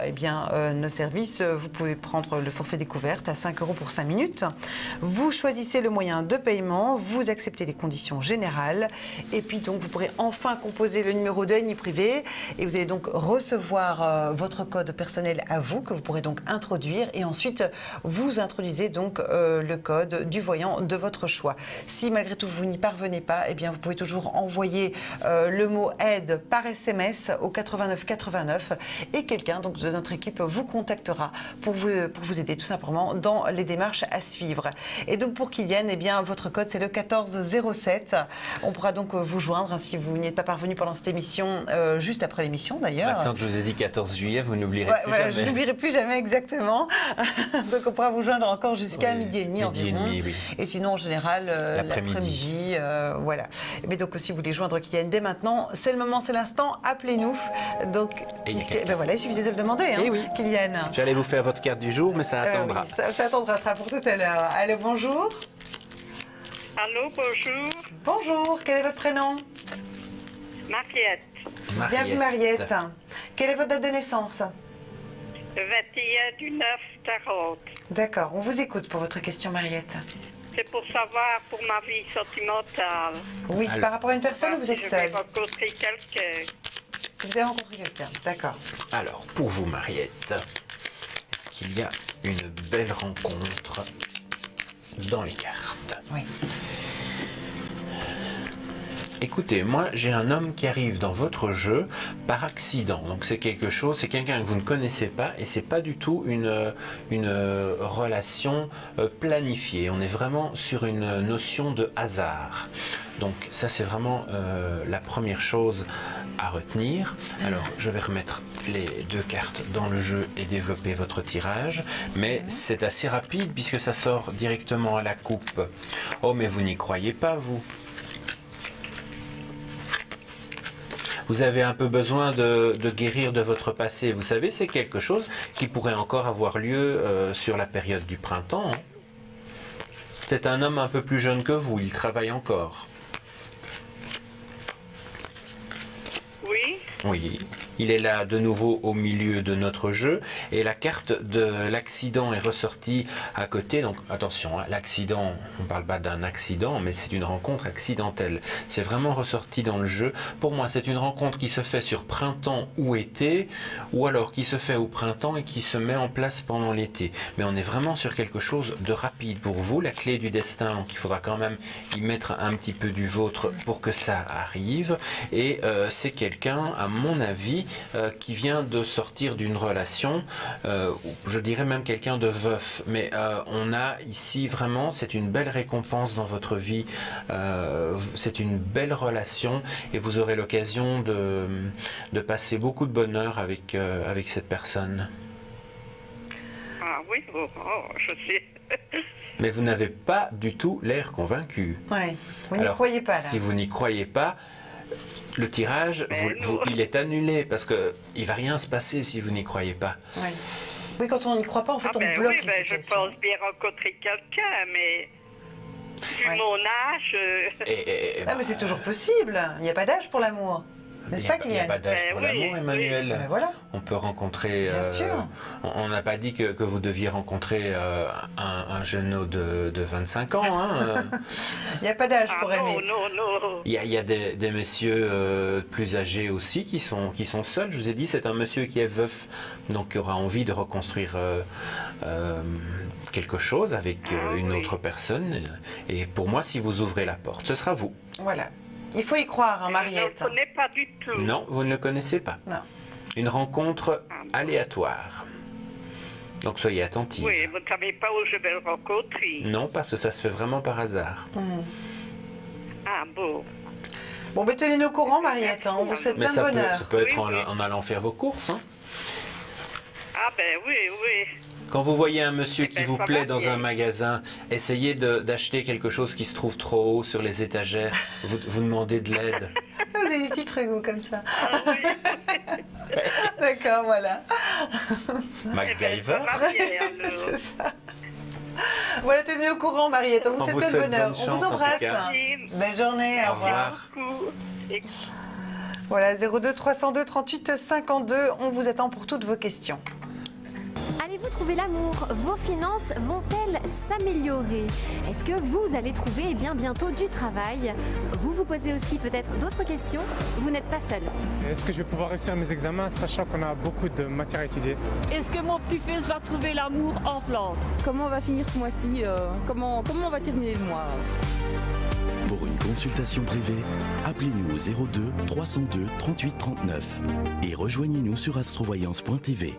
Speaker 1: nos services, vous pouvez prendre le forfait découverte à 5 € pour 5 minutes. Vous choisissez le moyen de paiement, vous acceptez les conditions générales et puis donc vous pourrez enfin composer le numéro de ligne privée et vous allez donc recevoir votre code personnel à vous que vous pourrez donc introduire et ensuite vous introduisez donc le code du voyant de votre choix. Si malgré tout vous n'y parvenez pas, eh bien vous pouvez toujours envoyer le mot aide par SMS au 89 89 et quelqu'un donc de notre équipe vous contactera pour vous aider tout simplement dans les démarches à suivre. Et donc pour Kylian, eh bien votre code c'est le 1407. On pourra donc vous joindre si vous n'y êtes pas parvenu pendant cette émission, juste après l'émission d'ailleurs.
Speaker 2: Maintenant que je vous ai dit 14 juillet, vous n'oublierez plus
Speaker 1: voilà,
Speaker 2: jamais.
Speaker 1: Je n'oublierai plus jamais exactement. Donc on pourra vous joindre encore jusqu'à midi et demi environ. Et sinon en général l'après-midi, voilà. Mais donc si vous voulez joindre Kylian dès maintenant, c'est le moment, c'est l'instant, appelez-nous. Donc voilà, il suffisait de le demander, hein, Kylian.
Speaker 2: J'allais vous faire votre carte du jour, mais ça attendra.
Speaker 1: Oui, ça attendra, ça sera pour tout à l'heure. Allô, bonjour.
Speaker 17: Allô, bonjour.
Speaker 1: Bonjour, quel est votre prénom?
Speaker 17: Mariette.
Speaker 1: Bienvenue Mariette. Quelle est votre date de naissance?
Speaker 17: 21 du 9 40.
Speaker 1: D'accord, on vous écoute pour votre question Mariette.
Speaker 17: C'est pour savoir pour ma vie sentimentale.
Speaker 1: Oui, par rapport à une personne ou vous êtes seule?
Speaker 17: Je vais rencontrer quelqu'un.
Speaker 1: Vous avez rencontré quelqu'un, d'accord.
Speaker 2: Alors, pour vous Mariette, est-ce qu'il y a une belle rencontre dans les cartes?
Speaker 1: Oui.
Speaker 2: Écoutez, moi j'ai un homme qui arrive dans votre jeu par accident. Donc c'est quelque chose, c'est quelqu'un que vous ne connaissez pas et c'est pas du tout une relation planifiée. On est vraiment sur une notion de hasard. Donc ça c'est vraiment la première chose à retenir. Alors je vais remettre les deux cartes dans le jeu et développer votre tirage. Mais c'est assez rapide puisque ça sort directement à la coupe. Oh mais vous n'y croyez pas vous? Vous avez un peu besoin de guérir de votre passé. Vous savez, c'est quelque chose qui pourrait encore avoir lieu sur la période du printemps. Hein. C'est un homme un peu plus jeune que vous, il travaille encore.
Speaker 17: Oui.
Speaker 2: Oui, il est là de nouveau au milieu de notre jeu et la carte de l'accident est ressortie à côté. Donc attention, hein, l'accident, on ne parle pas d'un accident, mais c'est une rencontre accidentelle. C'est vraiment ressorti dans le jeu. Pour moi, c'est une rencontre qui se fait sur printemps ou été, ou alors qui se fait au printemps et qui se met en place pendant l'été. Mais on est vraiment sur quelque chose de rapide pour vous. La clé du destin, donc il faudra quand même y mettre un petit peu du vôtre pour que ça arrive. Et c'est quelqu'un, à mon avis, qui vient de sortir d'une relation, je dirais même quelqu'un de veuf, mais on a ici vraiment, c'est une belle récompense dans votre vie, c'est une belle relation et vous aurez l'occasion de passer beaucoup de bonheur avec cette personne.
Speaker 17: Ah oui, je sais.
Speaker 2: Mais vous n'avez pas du tout l'air convaincu.
Speaker 1: Oui, vous n'y croyez pas là.
Speaker 2: Si vous n'y croyez pas, le tirage, il est annulé parce qu'il ne va rien se passer si vous n'y croyez pas.
Speaker 1: Oui. Oui, quand on n'y croit pas, en fait, on bloque les situations.
Speaker 17: Je pense bien rencontrer quelqu'un, mais vu mon âge...
Speaker 1: mais c'est toujours possible. Il n'y a pas d'âge pour l'amour. N'est-ce pas, Kylian?
Speaker 2: Il n'y a pas d'âge pour l'amour, Emmanuel.
Speaker 1: Ben voilà.
Speaker 2: On peut rencontrer...
Speaker 1: Bien sûr.
Speaker 2: On n'a pas dit que vous deviez rencontrer un jeune homme de 25 ans. Hein.
Speaker 1: Il n'y a pas d'âge pour aimer.
Speaker 17: Non.
Speaker 2: Il y a des messieurs plus âgés aussi qui sont seuls. Je vous ai dit, c'est un monsieur qui est veuf, donc qui aura envie de reconstruire quelque chose avec une autre personne. Et pour moi, si vous ouvrez la porte, ce sera vous.
Speaker 1: Voilà. Il faut y croire, hein, Mariette.
Speaker 17: Je ne le connais pas du tout.
Speaker 2: Non, vous ne le connaissez pas.
Speaker 1: Non.
Speaker 2: Une rencontre aléatoire. Donc soyez attentifs.
Speaker 17: Oui, vous ne savez pas où je vais le rencontrer.
Speaker 2: Non, parce que ça se fait vraiment par hasard.
Speaker 17: Ah bon.
Speaker 1: Bon, ben tenez-nous au courant, Mariette. Hein. On vous souhaite plein de bonheur.
Speaker 2: Ça peut être en allant faire vos courses. Hein.
Speaker 17: Ah ben oui.
Speaker 2: Quand vous voyez un monsieur qui vous plaît dans un magasin, essayez d'acheter quelque chose qui se trouve trop haut sur les étagères. Vous demandez de l'aide.
Speaker 1: Vous avez des petits trucs comme ça. D'accord, voilà.
Speaker 2: MacGyver.
Speaker 1: C'est ça. Voilà, tenez au courant, Mariette. On vous souhaite plein de bonheur. On vous embrasse. Belle journée. Au revoir. Voilà, 02 302 38 52. On vous attend pour toutes vos questions.
Speaker 5: Allez-vous trouver l'amour? Vos finances vont-elles s'améliorer? Est-ce que vous allez trouver bientôt du travail? Vous vous posez aussi peut-être d'autres questions? Vous n'êtes pas seul.
Speaker 7: Est-ce que je vais pouvoir réussir mes examens, sachant qu'on a beaucoup de matière à étudier?
Speaker 10: Est-ce que mon petit-fils va trouver l'amour en Flandre?
Speaker 6: Comment on va finir ce mois-ci? Comment on va terminer le mois?
Speaker 8: Pour une consultation privée, appelez-nous au 02 302 38 39 et rejoignez-nous sur astrovoyance.tv.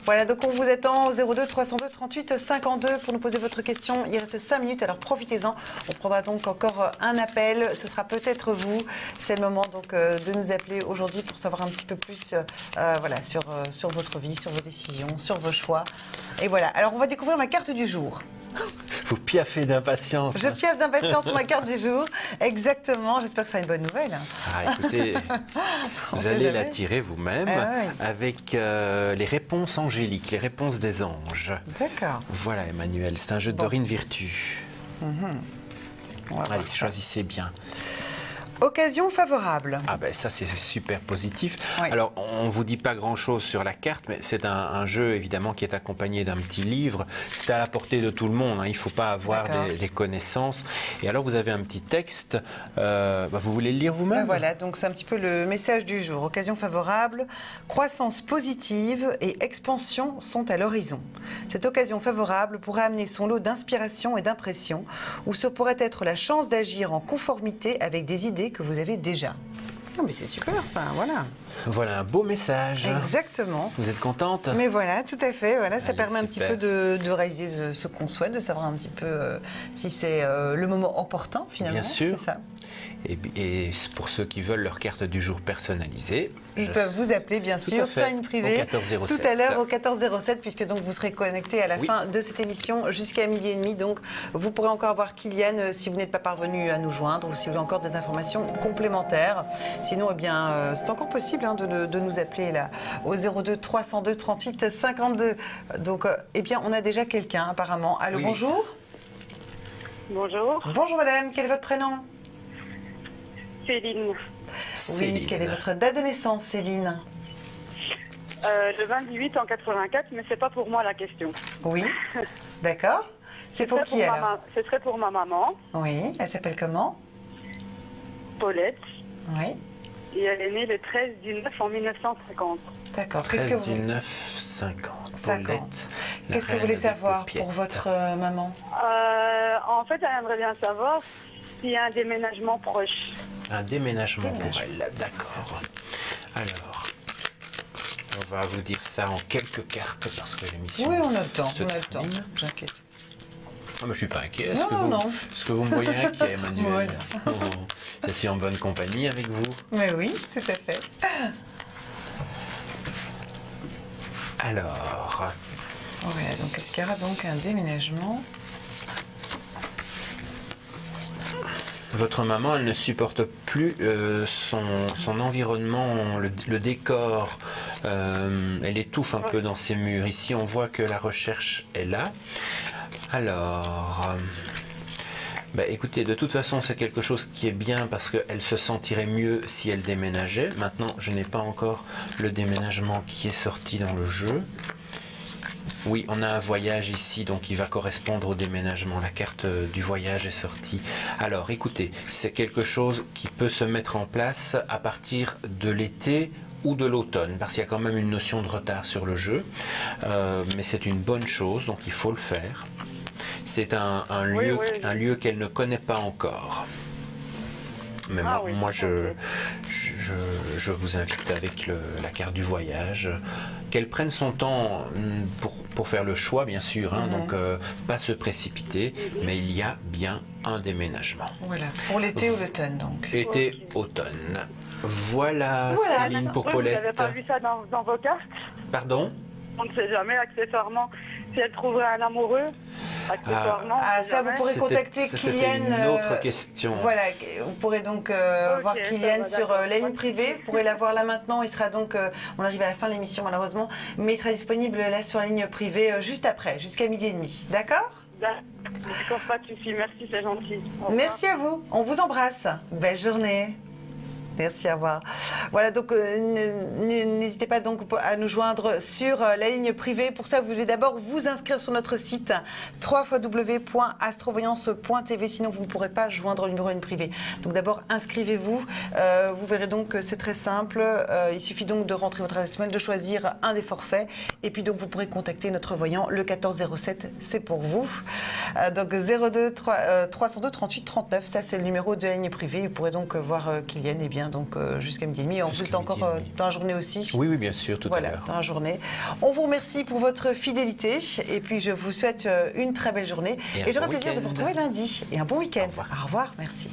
Speaker 1: Voilà, donc on vous attend au 02 302 38 52 pour nous poser votre question. Il reste 5 minutes, alors profitez-en. On prendra donc encore un appel. Ce sera peut-être vous. C'est le moment donc de nous appeler aujourd'hui pour savoir un petit peu plus voilà, sur votre vie, sur vos décisions, sur vos choix. Et voilà, alors on va découvrir ma carte du jour.
Speaker 2: Vous piaffez d'impatience.
Speaker 1: Je piaffe d'impatience pour ma carte du jour. Exactement. J'espère que ce sera une bonne nouvelle.
Speaker 2: Ah, écoutez, vous allez la tirer vous-même avec les réponses angéliques, les réponses des anges.
Speaker 1: D'accord.
Speaker 2: Voilà, Emmanuel, c'est un jeu de Dorine Virtue. Allez, choisissez bien.
Speaker 1: Occasion favorable.
Speaker 2: Ah ben ça c'est super positif.
Speaker 1: Oui.
Speaker 2: Alors on ne vous dit pas grand chose sur la carte, mais c'est un jeu évidemment qui est accompagné d'un petit livre. C'est à la portée de tout le monde, hein. Il ne faut pas avoir des connaissances. Et alors vous avez un petit texte, vous voulez le lire vous-même?
Speaker 1: Voilà, donc c'est un petit peu le message du jour. Occasion favorable, croissance positive et expansion sont à l'horizon. Cette occasion favorable pourrait amener son lot d'inspiration et d'impression, ou ce pourrait être la chance d'agir en conformité avec des idées que vous avez déjà. Non mais c'est super ça, voilà.
Speaker 2: Voilà un beau message.
Speaker 1: Exactement.
Speaker 2: Vous êtes contente?
Speaker 1: Mais voilà, tout à fait. Voilà, ça
Speaker 2: Allez,
Speaker 1: permet un petit peu de réaliser ce qu'on souhaite, de savoir un petit peu si c'est le moment opportun finalement.
Speaker 2: Bien sûr.
Speaker 1: C'est ça.
Speaker 2: Et pour ceux qui veulent leur carte du jour personnalisée,
Speaker 1: ils peuvent vous appeler bien sûr sur une privée
Speaker 2: au 1407.
Speaker 1: Tout à l'heure au 1407, puisque donc vous serez connecté à la fin de cette émission jusqu'à 12h30. Donc vous pourrez encore avoir Kylian si vous n'êtes pas parvenu à nous joindre ou si vous avez encore des informations complémentaires. Sinon, eh bien, c'est encore possible de nous appeler là au 02 302 38 52. Donc, eh bien, on a déjà quelqu'un apparemment. Allô, bonjour.
Speaker 3: Bonjour.
Speaker 1: Bonjour madame, quel est votre prénom?
Speaker 3: Céline.
Speaker 1: Oui, quelle est votre date de naissance, Céline?
Speaker 3: Le 28 en 84, mais c'est pas pour moi la question.
Speaker 1: Oui, d'accord. C'est pour qui alors?
Speaker 3: Ce serait pour ma maman.
Speaker 1: Oui, elle s'appelle comment?
Speaker 3: Paulette.
Speaker 1: Oui.
Speaker 3: Et elle est née le 13 du 9 en 1950.
Speaker 1: D'accord.
Speaker 2: 13 du 9, 50.
Speaker 1: 50. Qu'est-ce que vous voulez savoir pour votre maman?
Speaker 3: En fait, elle aimerait bien savoir s'il y a un déménagement proche.
Speaker 2: Un déménagement pour elle, d'accord. Alors, on va vous dire ça en quelques cartes parce que l'émission.
Speaker 1: Oui, on a le temps, on a le temps. J'inquiète.
Speaker 2: Ah, mais je ne suis pas inquiet. Est-ce que vous me voyez inquiet, Emmanuel? Je suis en bonne compagnie avec vous.
Speaker 1: Mais oui, tout à fait.
Speaker 2: Alors.
Speaker 1: Voilà, donc est-ce qu'il y aura donc un déménagement?
Speaker 2: Votre maman, elle ne supporte plus son environnement, le décor. Elle étouffe un peu dans ses murs. Ici, on voit que la recherche est là. Alors, écoutez, de toute façon, c'est quelque chose qui est bien parce qu'elle se sentirait mieux si elle déménageait. Maintenant, je n'ai pas encore le déménagement qui est sorti dans le jeu. Oui, on a un voyage ici, donc il va correspondre au déménagement. La carte du voyage est sortie. Alors, écoutez, c'est quelque chose qui peut se mettre en place à partir de l'été ou de l'automne, parce qu'il y a quand même une notion de retard sur le jeu. Mais c'est une bonne chose, donc il faut le faire. C'est un lieu qu'elle ne connaît pas encore. Mais moi, je vous invite avec la carte du voyage, qu'elle prenne son temps pour faire le choix, bien sûr, donc pas se précipiter, mais il y a bien un déménagement.
Speaker 1: Voilà, pour l'été ou l'automne, donc.
Speaker 2: Été, automne. Voilà, Céline, pour Paulette.
Speaker 3: Vous n'avez pas vu ça dans vos cartes?
Speaker 2: Pardon?
Speaker 3: On ne sait jamais, accessoirement, si elle trouverait un amoureux. Accessoirement.
Speaker 1: Ça, vous pourrez contacter Kylian.
Speaker 2: C'était une autre question.
Speaker 1: Voilà, vous pourrez donc voir Kylian sur la ligne privée. Vous pourrez la voir là maintenant. Il sera donc, on arrive à la fin de l'émission malheureusement, mais il sera disponible là sur la ligne privée juste après, jusqu'à 12h30. D'accord?
Speaker 3: D'accord, pas de souci. Merci, c'est gentil.
Speaker 1: Merci à vous. On vous embrasse. Belle journée. Merci, au revoir. Voilà, donc n'hésitez pas donc à nous joindre sur la ligne privée. Pour ça, vous devez d'abord vous inscrire sur notre site www.astrovoyance.tv, sinon vous ne pourrez pas joindre le numéro de ligne privée. Donc d'abord, inscrivez-vous. Vous verrez donc que c'est très simple. Il suffit donc de rentrer votre adresse mail, de choisir un des forfaits. Et puis donc, vous pourrez contacter notre voyant, le 1407, c'est pour vous. Donc 02 302 38 39, ça c'est le numéro de la ligne privée. Vous pourrez donc voir Kylian, et bien donc jusqu'à midi et demi. En plus, encore dans la journée aussi.
Speaker 2: Oui, oui, bien sûr, tout à l'heure.
Speaker 1: Dans la journée. On vous remercie pour votre fidélité et puis je vous souhaite une très belle journée. Et j'aurai plaisir de vous retrouver lundi. Et un bon week-end. Au revoir, merci.